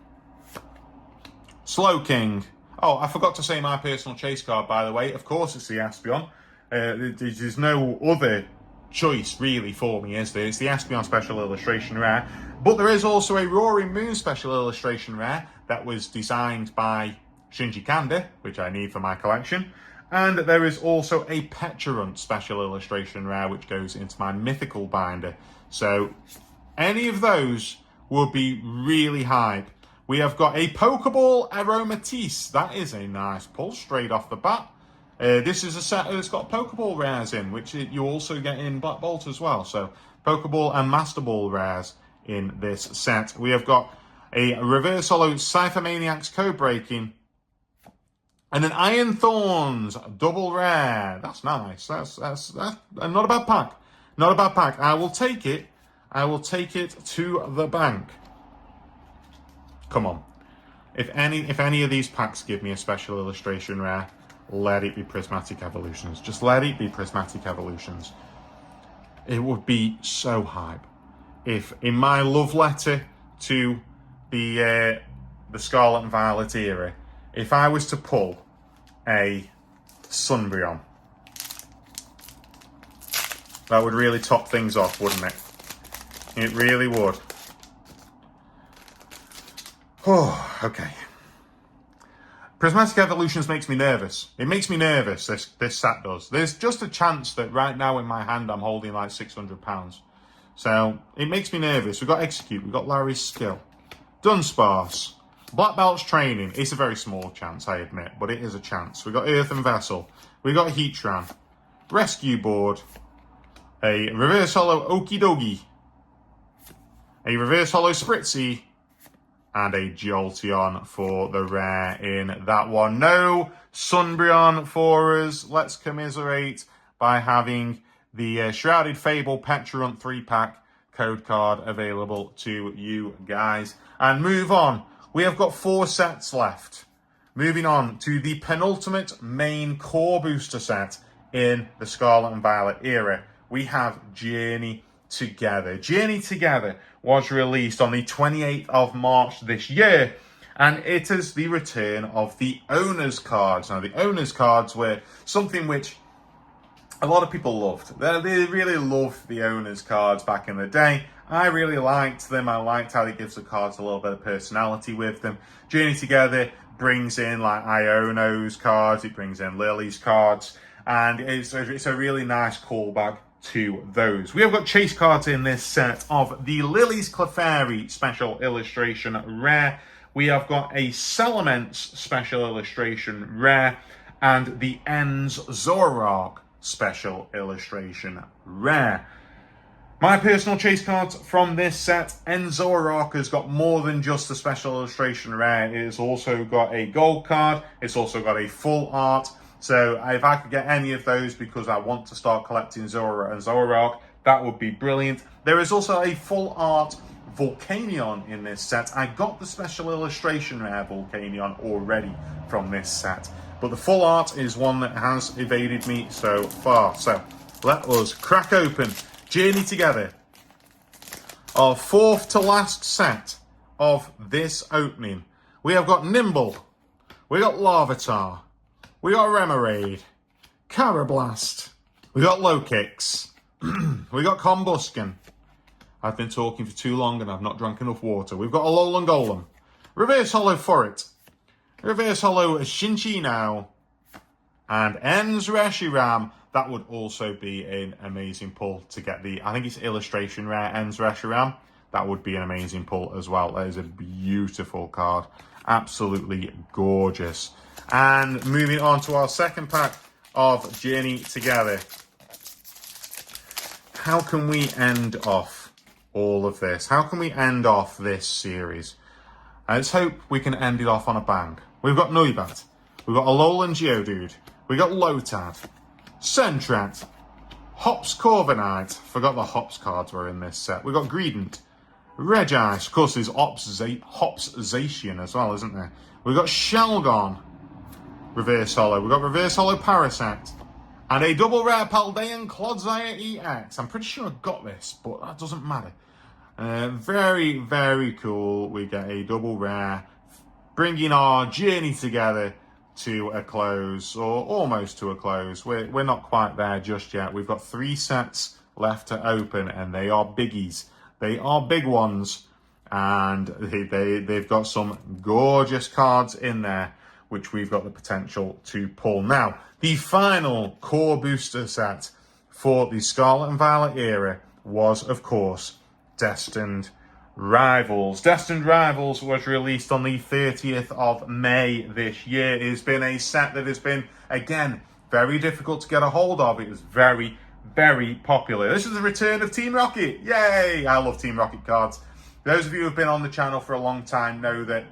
Slowking. Oh, I forgot to say my personal chase card, by the way. Of course, it's the Espeon. There's no other choice, really, for me, is there? It's the Espeon Special Illustration Rare. But there is also a Roaring Moon Special Illustration Rare that was designed by Shinji Kanda, which I need for my collection. And there is also a Pecharunt Special Illustration Rare, which goes into my Mythical binder. So any of those would be really hype. We have got a Pokeball Aromatisse. That is a nice pull straight off the bat. This is a set that's got Pokeball rares in, which you also get in Black Bolt as well. So Pokeball and Master Ball rares in this set. We have got a Reverse Hollow Cypher Maniacs Code Breaking. And then Iron Thorns, double rare. That's nice. That's not a bad pack. Not a bad pack. I will take it. I will take it to the bank. Come on. If any of these packs give me a Special Illustration Rare, let it be Prismatic Evolutions. Just let it be Prismatic Evolutions. It would be so hype if, in my love letter to the Scarlet and Violet era, if I was to pull a Sunbreon, that would really top things off, wouldn't it? It really would. Oh, okay. Prismatic Evolutions makes me nervous. It makes me nervous, this set does. There's just a chance that right now in my hand I'm holding like £600. So it makes me nervous. We've got Execute, we've got Larry's Skill, Dunsparce, Black Belt's Training. It's a very small chance, I admit, but it is a chance. We've got Earthen Vessel, we've got Heatran, Rescue Board, a Reverse Hollow Okie Dokie, a Reverse Hollow Spritzy, and a Jolteon for the rare in that one. No Sunbreon for us. Let's commiserate by having the Shrouded Fable Petrarunt 3-pack code card available to you guys. And move on. We have got 4 sets left. Moving on to the penultimate main core booster set in the Scarlet and Violet era. We have Journey Together. Journey Together was released on the 28th of March this year, and it is the return of the Owners cards. Now, the Owners cards were something which a lot of people loved. They really loved the Owners cards back in the day. I really liked them. I liked how it gives the cards a little bit of personality with them. Journey Together brings in like Iono's cards, it brings in Lily's cards, and it's a really nice callback to those. We have got chase cards in this set of the Lily's Clefairy special illustration rare. We have got a Salamence special illustration rare and the Ends Zoroark special illustration rare. My personal chase cards from this set, Zoroark has got more than just a special illustration rare. It has also got a gold card. It's also got a full art. So if I could get any of those because I want to start collecting Zora and Zoroark, that would be brilliant. There is also a full art Volcanion in this set. I got the special illustration rare Volcanion already from this set, but the full art is one that has evaded me so far. So let us crack open Journey Together, our 4th to last set of this opening. We have got Nimble, we got Larvitar, we got Remoraid, Carablast, we got Low Kicks, we got Combusken. I've been talking for too long and I've not drunk enough water. We've got Alolan Golem, Reverse Hollow Furret, Reverse Hollow Shinchino, and Ends Reshiram. That would also be an amazing pull to get the, I think it's illustration rare Ends Reshiram. That would be an amazing pull as well. That is a beautiful card. Absolutely gorgeous. And moving on to our second pack of Journey Together. How can we end off all of this? How can we end off this series? Let's hope we can end it off on a bang. We've got Noibat. We've got Alolan Geodude. We've got Lotad. Sentret. Hops Corviknight. Forgot the Hops cards were in this set. We've got Greedent. Regice. Of course, there's Hops Zacian as well, isn't there? We've got Shelgon. Reverse Hollow. We've got Reverse Hollow Parasect. And a double rare Paldean Clodsire EX. I'm pretty sure I got this, but that doesn't matter. Very, very cool. We get a double rare, bringing our journey together to a close, or almost to a close. We're not quite there just yet. We've got 3 sets left to open, and they are biggies. They are big ones, and they've got some gorgeous cards in there, which we've got the potential to pull. Now, the final core booster set for the Scarlet and Violet era was, of course, Destined Rivals. Destined Rivals was released on the 30th of May this year. It has been a set that has been, again, very difficult to get a hold of. It was very, very popular. This is the return of Team Rocket. Yay! I love Team Rocket cards. Those of you who have been on the channel for a long time know that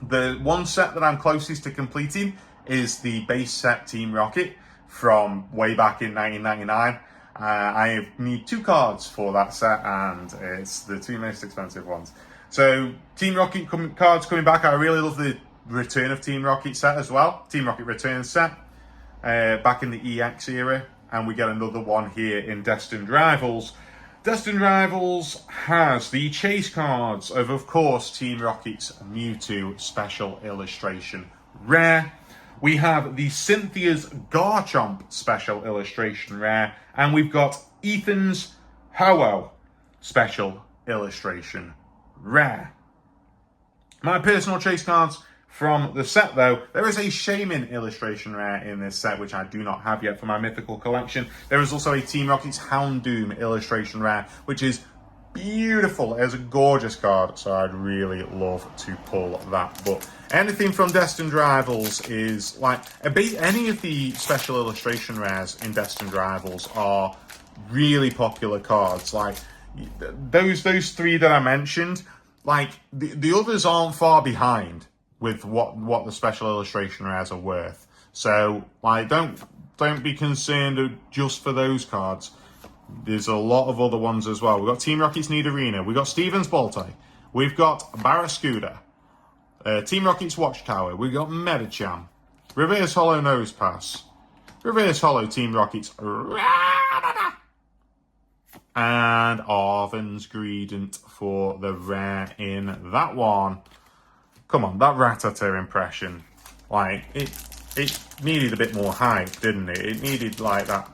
the one set that I'm closest to completing is the base set Team Rocket from way back in 1999. I need 2 cards for that set, and it's the 2 most expensive ones. So Team Rocket cards coming back. I really love the return of Team Rocket set as well. Team Rocket return set back in the EX era, and we get another one here in Destined Rivals. Destined Rivals has the chase cards of course, Team Rocket's Mewtwo special illustration rare. We have the Cynthia's Garchomp special illustration rare, and we've got Ethan's Ho-Oh special illustration rare. My personal chase cards from the set, though, there is a Shaman illustration rare in this set, which I do not have yet for my mythical collection. There is also a Team Rocket's Houndoom illustration rare, which is beautiful. It is a gorgeous card, so I'd really love to pull that. But anything from Destined Rivals is like, any of the special illustration rares in Destined Rivals are really popular cards. Like those three that I mentioned, like the others aren't far behind with what the special illustration rares are worth. So like don't be concerned just for those cards. There's a lot of other ones as well. We've got Team Rocket's Need Arena. We've got Stevens Bolte. We've got Barraskewda. Team Rocket's Watchtower. We've got Medicham. Reverse Hollow Nose Pass. Reverse Hollow Team Rocket's and Arven's Greedent for the rare in that one. Come on, that Rattata impression. Like, it needed a bit more hype, didn't it? It needed, like, that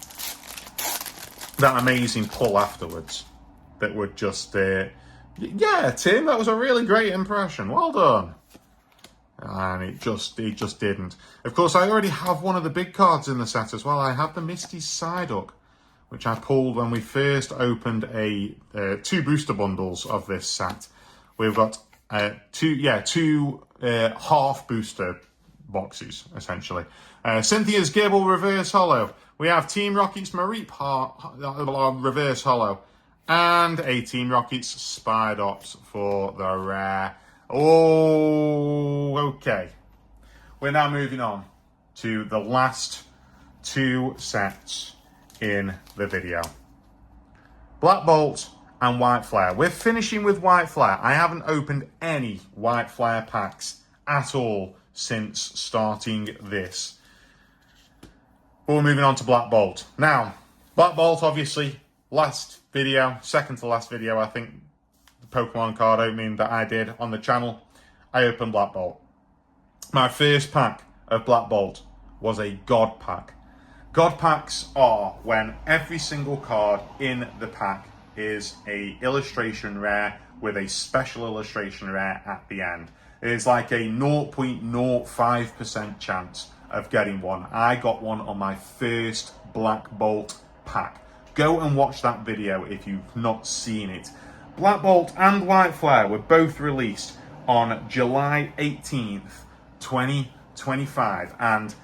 amazing pull afterwards. That would just, yeah, Tim, that was a really great impression. Well done. And it just didn't. Of course, I already have one of the big cards in the set as well. I have the Misty Psyduck, which I pulled when we first opened two booster bundles of this set. We've got two half booster boxes, essentially. Cynthia's Gable Reverse Hollow. We have Team Rocket's Mareep Reverse Hollow. And a Team Rocket's Spidops for the rare. Oh, okay. We're now moving on to the last two sets in the video. Black Bolt and White Flare. We're finishing with White Flare. I haven't opened any White Flare packs at all since starting this. But we're moving on to Black Bolt. Now, Black Bolt, obviously, second to last video, I think, the Pokemon card opening that I did on the channel, I opened Black Bolt. My first pack of Black Bolt was a God pack. God packs are when every single card in the pack is a illustration rare with a special illustration rare at the end. It is like a 0.05% chance of getting one. I got one on my first Black Bolt pack. Go and watch that video if you've not seen it. Black Bolt and White Flare were both released on July 18th, 2025, and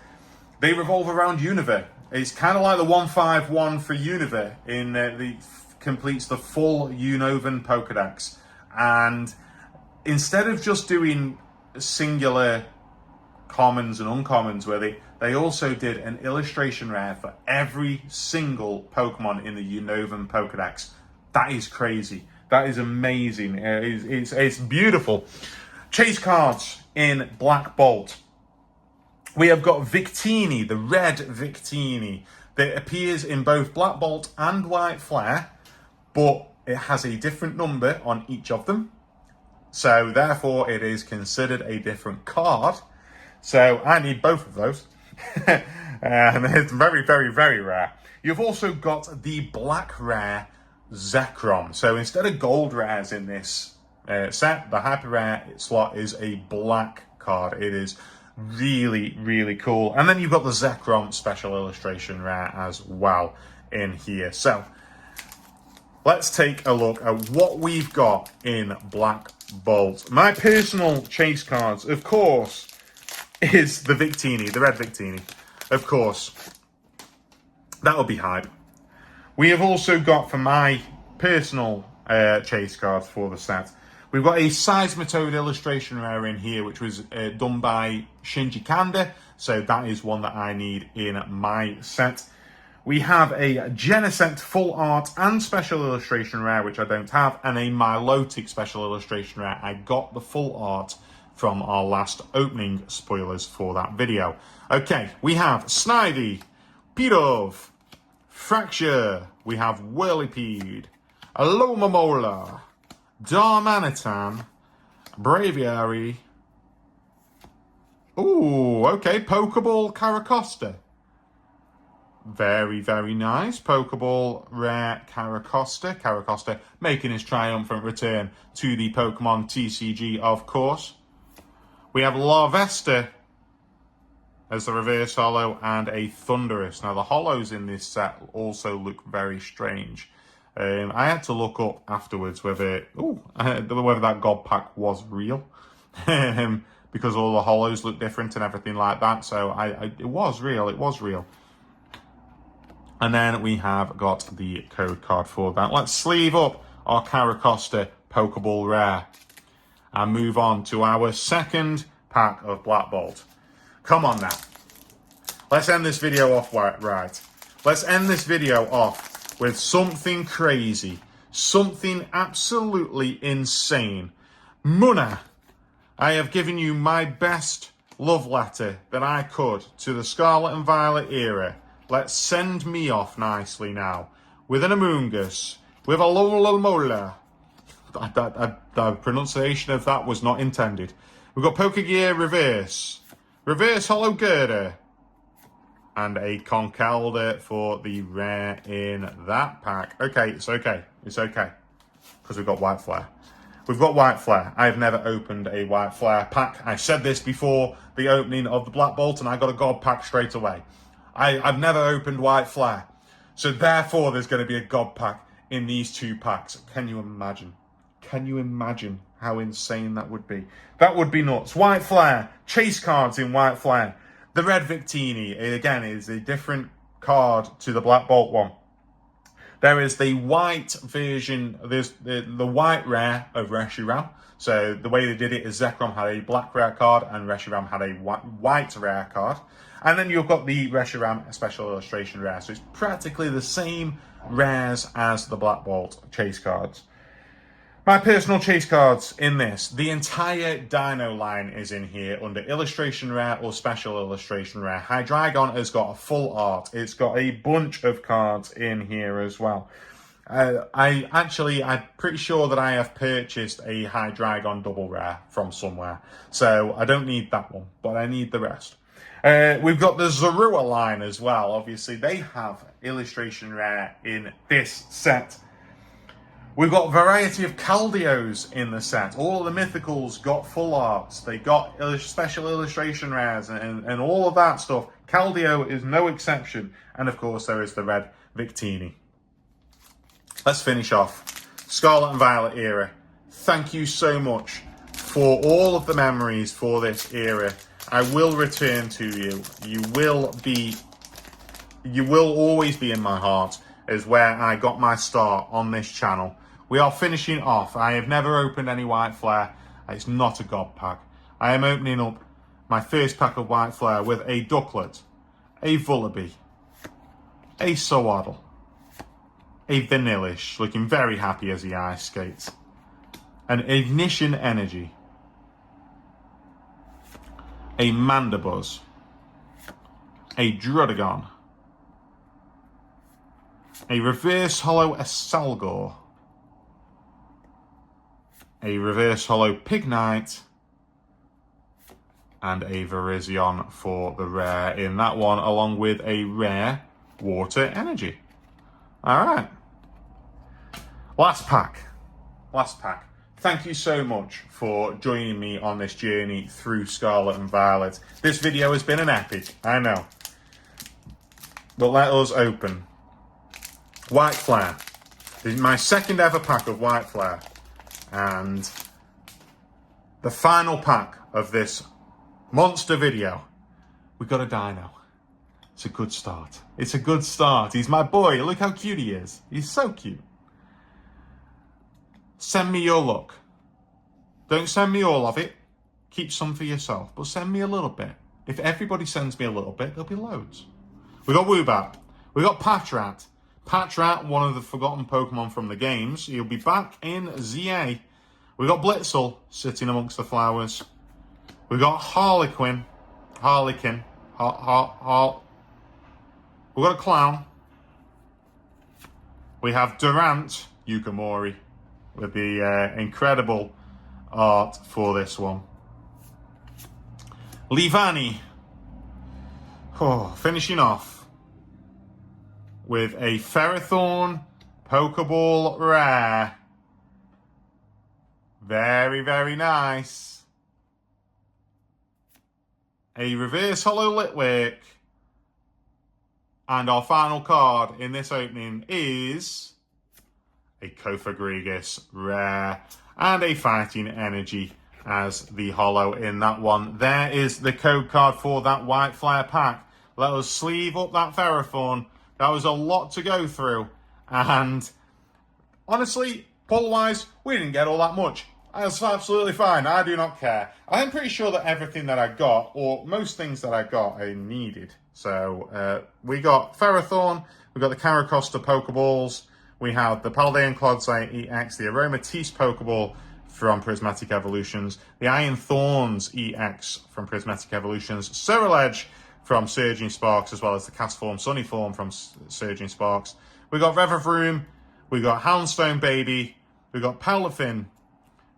they revolve around Univert. It's kind of like the 151 for Univert in completes the full Unovan Pokedex. And instead of just doing singular commons and uncommons, where they also did an illustration rare for every single Pokemon in the Unovan Pokedex. That is crazy. That is amazing. It's beautiful. Chase cards in Black Bolt. We have got Victini, the red Victini, that appears in both Black Bolt and White Flare, but it has a different number on each of them. So therefore it is considered a different card. So I need both of those. And it's very, very, very rare. You've also got the black rare Zekrom. So instead of gold rares in this set, the hyper rare slot is a black card. It is really, really cool. And then you've got the Zekrom special illustration rare as well in here. So let's take a look at what we've got in Black Bolt. My personal chase cards, of course, is the Victini, the red Victini. Of course, that'll be hype. We have also got, for my personal chase cards for the set, we've got a Seismitoad illustration rare in here, which was done by Shinji Kanda. So that is one that I need in my set. We have a Genesect full art and special illustration rare, which I don't have, and a Milotic special illustration rare. I got the full art from our last opening spoilers for that video. Okay, we have Snivy, Pidove, Fracture, we have Whirlipede, Alomomola, Darmanitan, Braviary. Ooh, okay, Pokeball Caracosta. Very, very nice. Pokeball rare Caracosta. Caracosta making his triumphant return to the Pokemon TCG, of course. We have Larvesta as the reverse holo and a Thunderous. Now the holos in this set also look very strange. I had to look up afterwards whether that God pack was real, because all the holos look different and everything like that. So it was real. It was real. And then we have got the code card for that. Let's sleeve up our Caracosta Pokeball Rare and move on to our second pack of Black Bolt. Come on now. Let's end this video off right. Let's end this video off with something crazy. Something absolutely insane. Munna, I have given you my best love letter that I could to the Scarlet and Violet era. Let's send me off nicely now. With an Amoonguss. With a Lolomola. The pronunciation of that was not intended. We've got Pokegear Reverse. Reverse Holo Girder. And a Conkeldurr for the rare in that pack. Okay, it's okay. It's okay. Because we've got White Flare. We've got White Flare. I've never opened a White Flare pack. I said this before the opening of the Black Bolt and I got a God pack straight away. I've never opened White Flare. So therefore there's going to be a God pack in these two packs. Can you imagine? Can you imagine how insane that would be? That would be nuts. White Flare. Chase cards in White Flare. The Red Victini, again, is a different card to the Black Bolt one. There is the white version, there's the white rare of Reshiram. So the way they did it is Zekrom had a black rare card and Reshiram had a white rare card. And then you've got the Reshiram Special Illustration rare. So it's practically the same rares as the Black Bolt chase cards. My personal chase cards in this, the entire Dino line is in here under Illustration Rare or Special Illustration Rare. Hydreigon has got a full art. It's got a bunch of cards in here as well. I'm pretty sure that I have purchased a Hydreigon double rare from somewhere. So I don't need that one, but I need the rest. We've got the Zorua line as well. Obviously, they have Illustration Rare in this set. We've got a variety of Caldeos in the set. All the Mythicals got full arts. They got special illustration rares and all of that stuff. Caldeo is no exception. And of course, there is the Red Victini. Let's finish off. Scarlet and Violet era. Thank you so much for all of the memories for this era. I will return to you. You will always be in my heart as where I got my start on this channel. We are finishing off. I have never opened any White Flare. It's not a God pack. I am opening up my first pack of White Flare with a Ducklet, a Vullaby, a Sowaddle, a Vanillish, looking very happy as he ice skates, an Ignition Energy, a Mandibuzz, a Druddigon, a Reverse Holo Asalgor, a Reverse Holo Pignite, and a Virizion for the rare in that one, along with a rare Water Energy. All right. Last pack. Thank you so much for joining me on this journey through Scarlet and Violet. This video has been an epic, I know. But let us open White Flare. This is my second ever pack of White Flare. And the final pack of this monster video, we got a Dino. It's a good start. It's a good start. He's my boy. Look how cute he is. He's so cute. Send me your luck. Don't send me all of it. Keep some for yourself. But send me a little bit. If everybody sends me a little bit, there'll be loads. We got Woobat. We got Patrat. Patrat, one of the forgotten Pokemon from the games. He'll be back in ZA. We got Blitzel sitting amongst the flowers. We got Harlequin. We got a Clown. We have Durant Yukamori with the incredible art for this one. Leavanny. Finishing off with a Ferrothorn Pokeball rare. Very, very nice. a reverse holo Litwick. And our final card in this opening is a Kofagrigus rare and a Fighting Energy as the holo in that one. There is the code card for that White Flyer pack. Let us sleeve up that Ferrothorn. That was a lot to go through. And honestly, pull-wise, we didn't get all that much. That's absolutely fine. I do not care. I'm pretty sure that everything that I got, or most things that I got, I needed. So we got Ferrothorn, we got the Caracosta Pokeballs, we have the Paldean Clodsite EX, the Aromatisse Pokeball from Prismatic Evolutions, the Iron Thorns EX from Prismatic Evolutions, Ceruledge from Surging Sparks, as well as the Cast Form Sunny Form from Surging Sparks. We got Revavroom, we got Houndstone Baby, we got Palafin,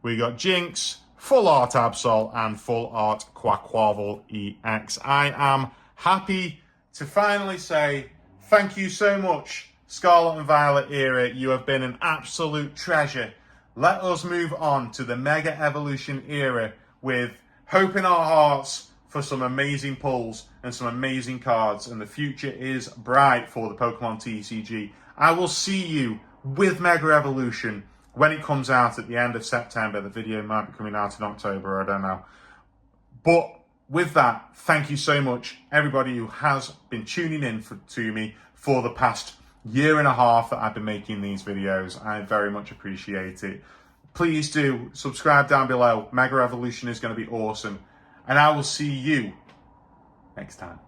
we got Jinx, Full Art Absol, and Full Art Quaquaval EX. I am happy to finally say thank you so much, Scarlet and Violet era. You have been an absolute treasure. Let us move on to the Mega Evolution era with hope in our hearts for some amazing pulls and some amazing cards. And the future is bright for the Pokemon TCG. I will see you with Mega Evolution when it comes out at the end of September. The video might be coming out in October, I don't know. But with that, thank you so much, everybody who has been tuning in to me for the past year and a half that I've been making these videos. I very much appreciate it. Please do subscribe down below. Mega Evolution is going to be awesome. And I will see you next time.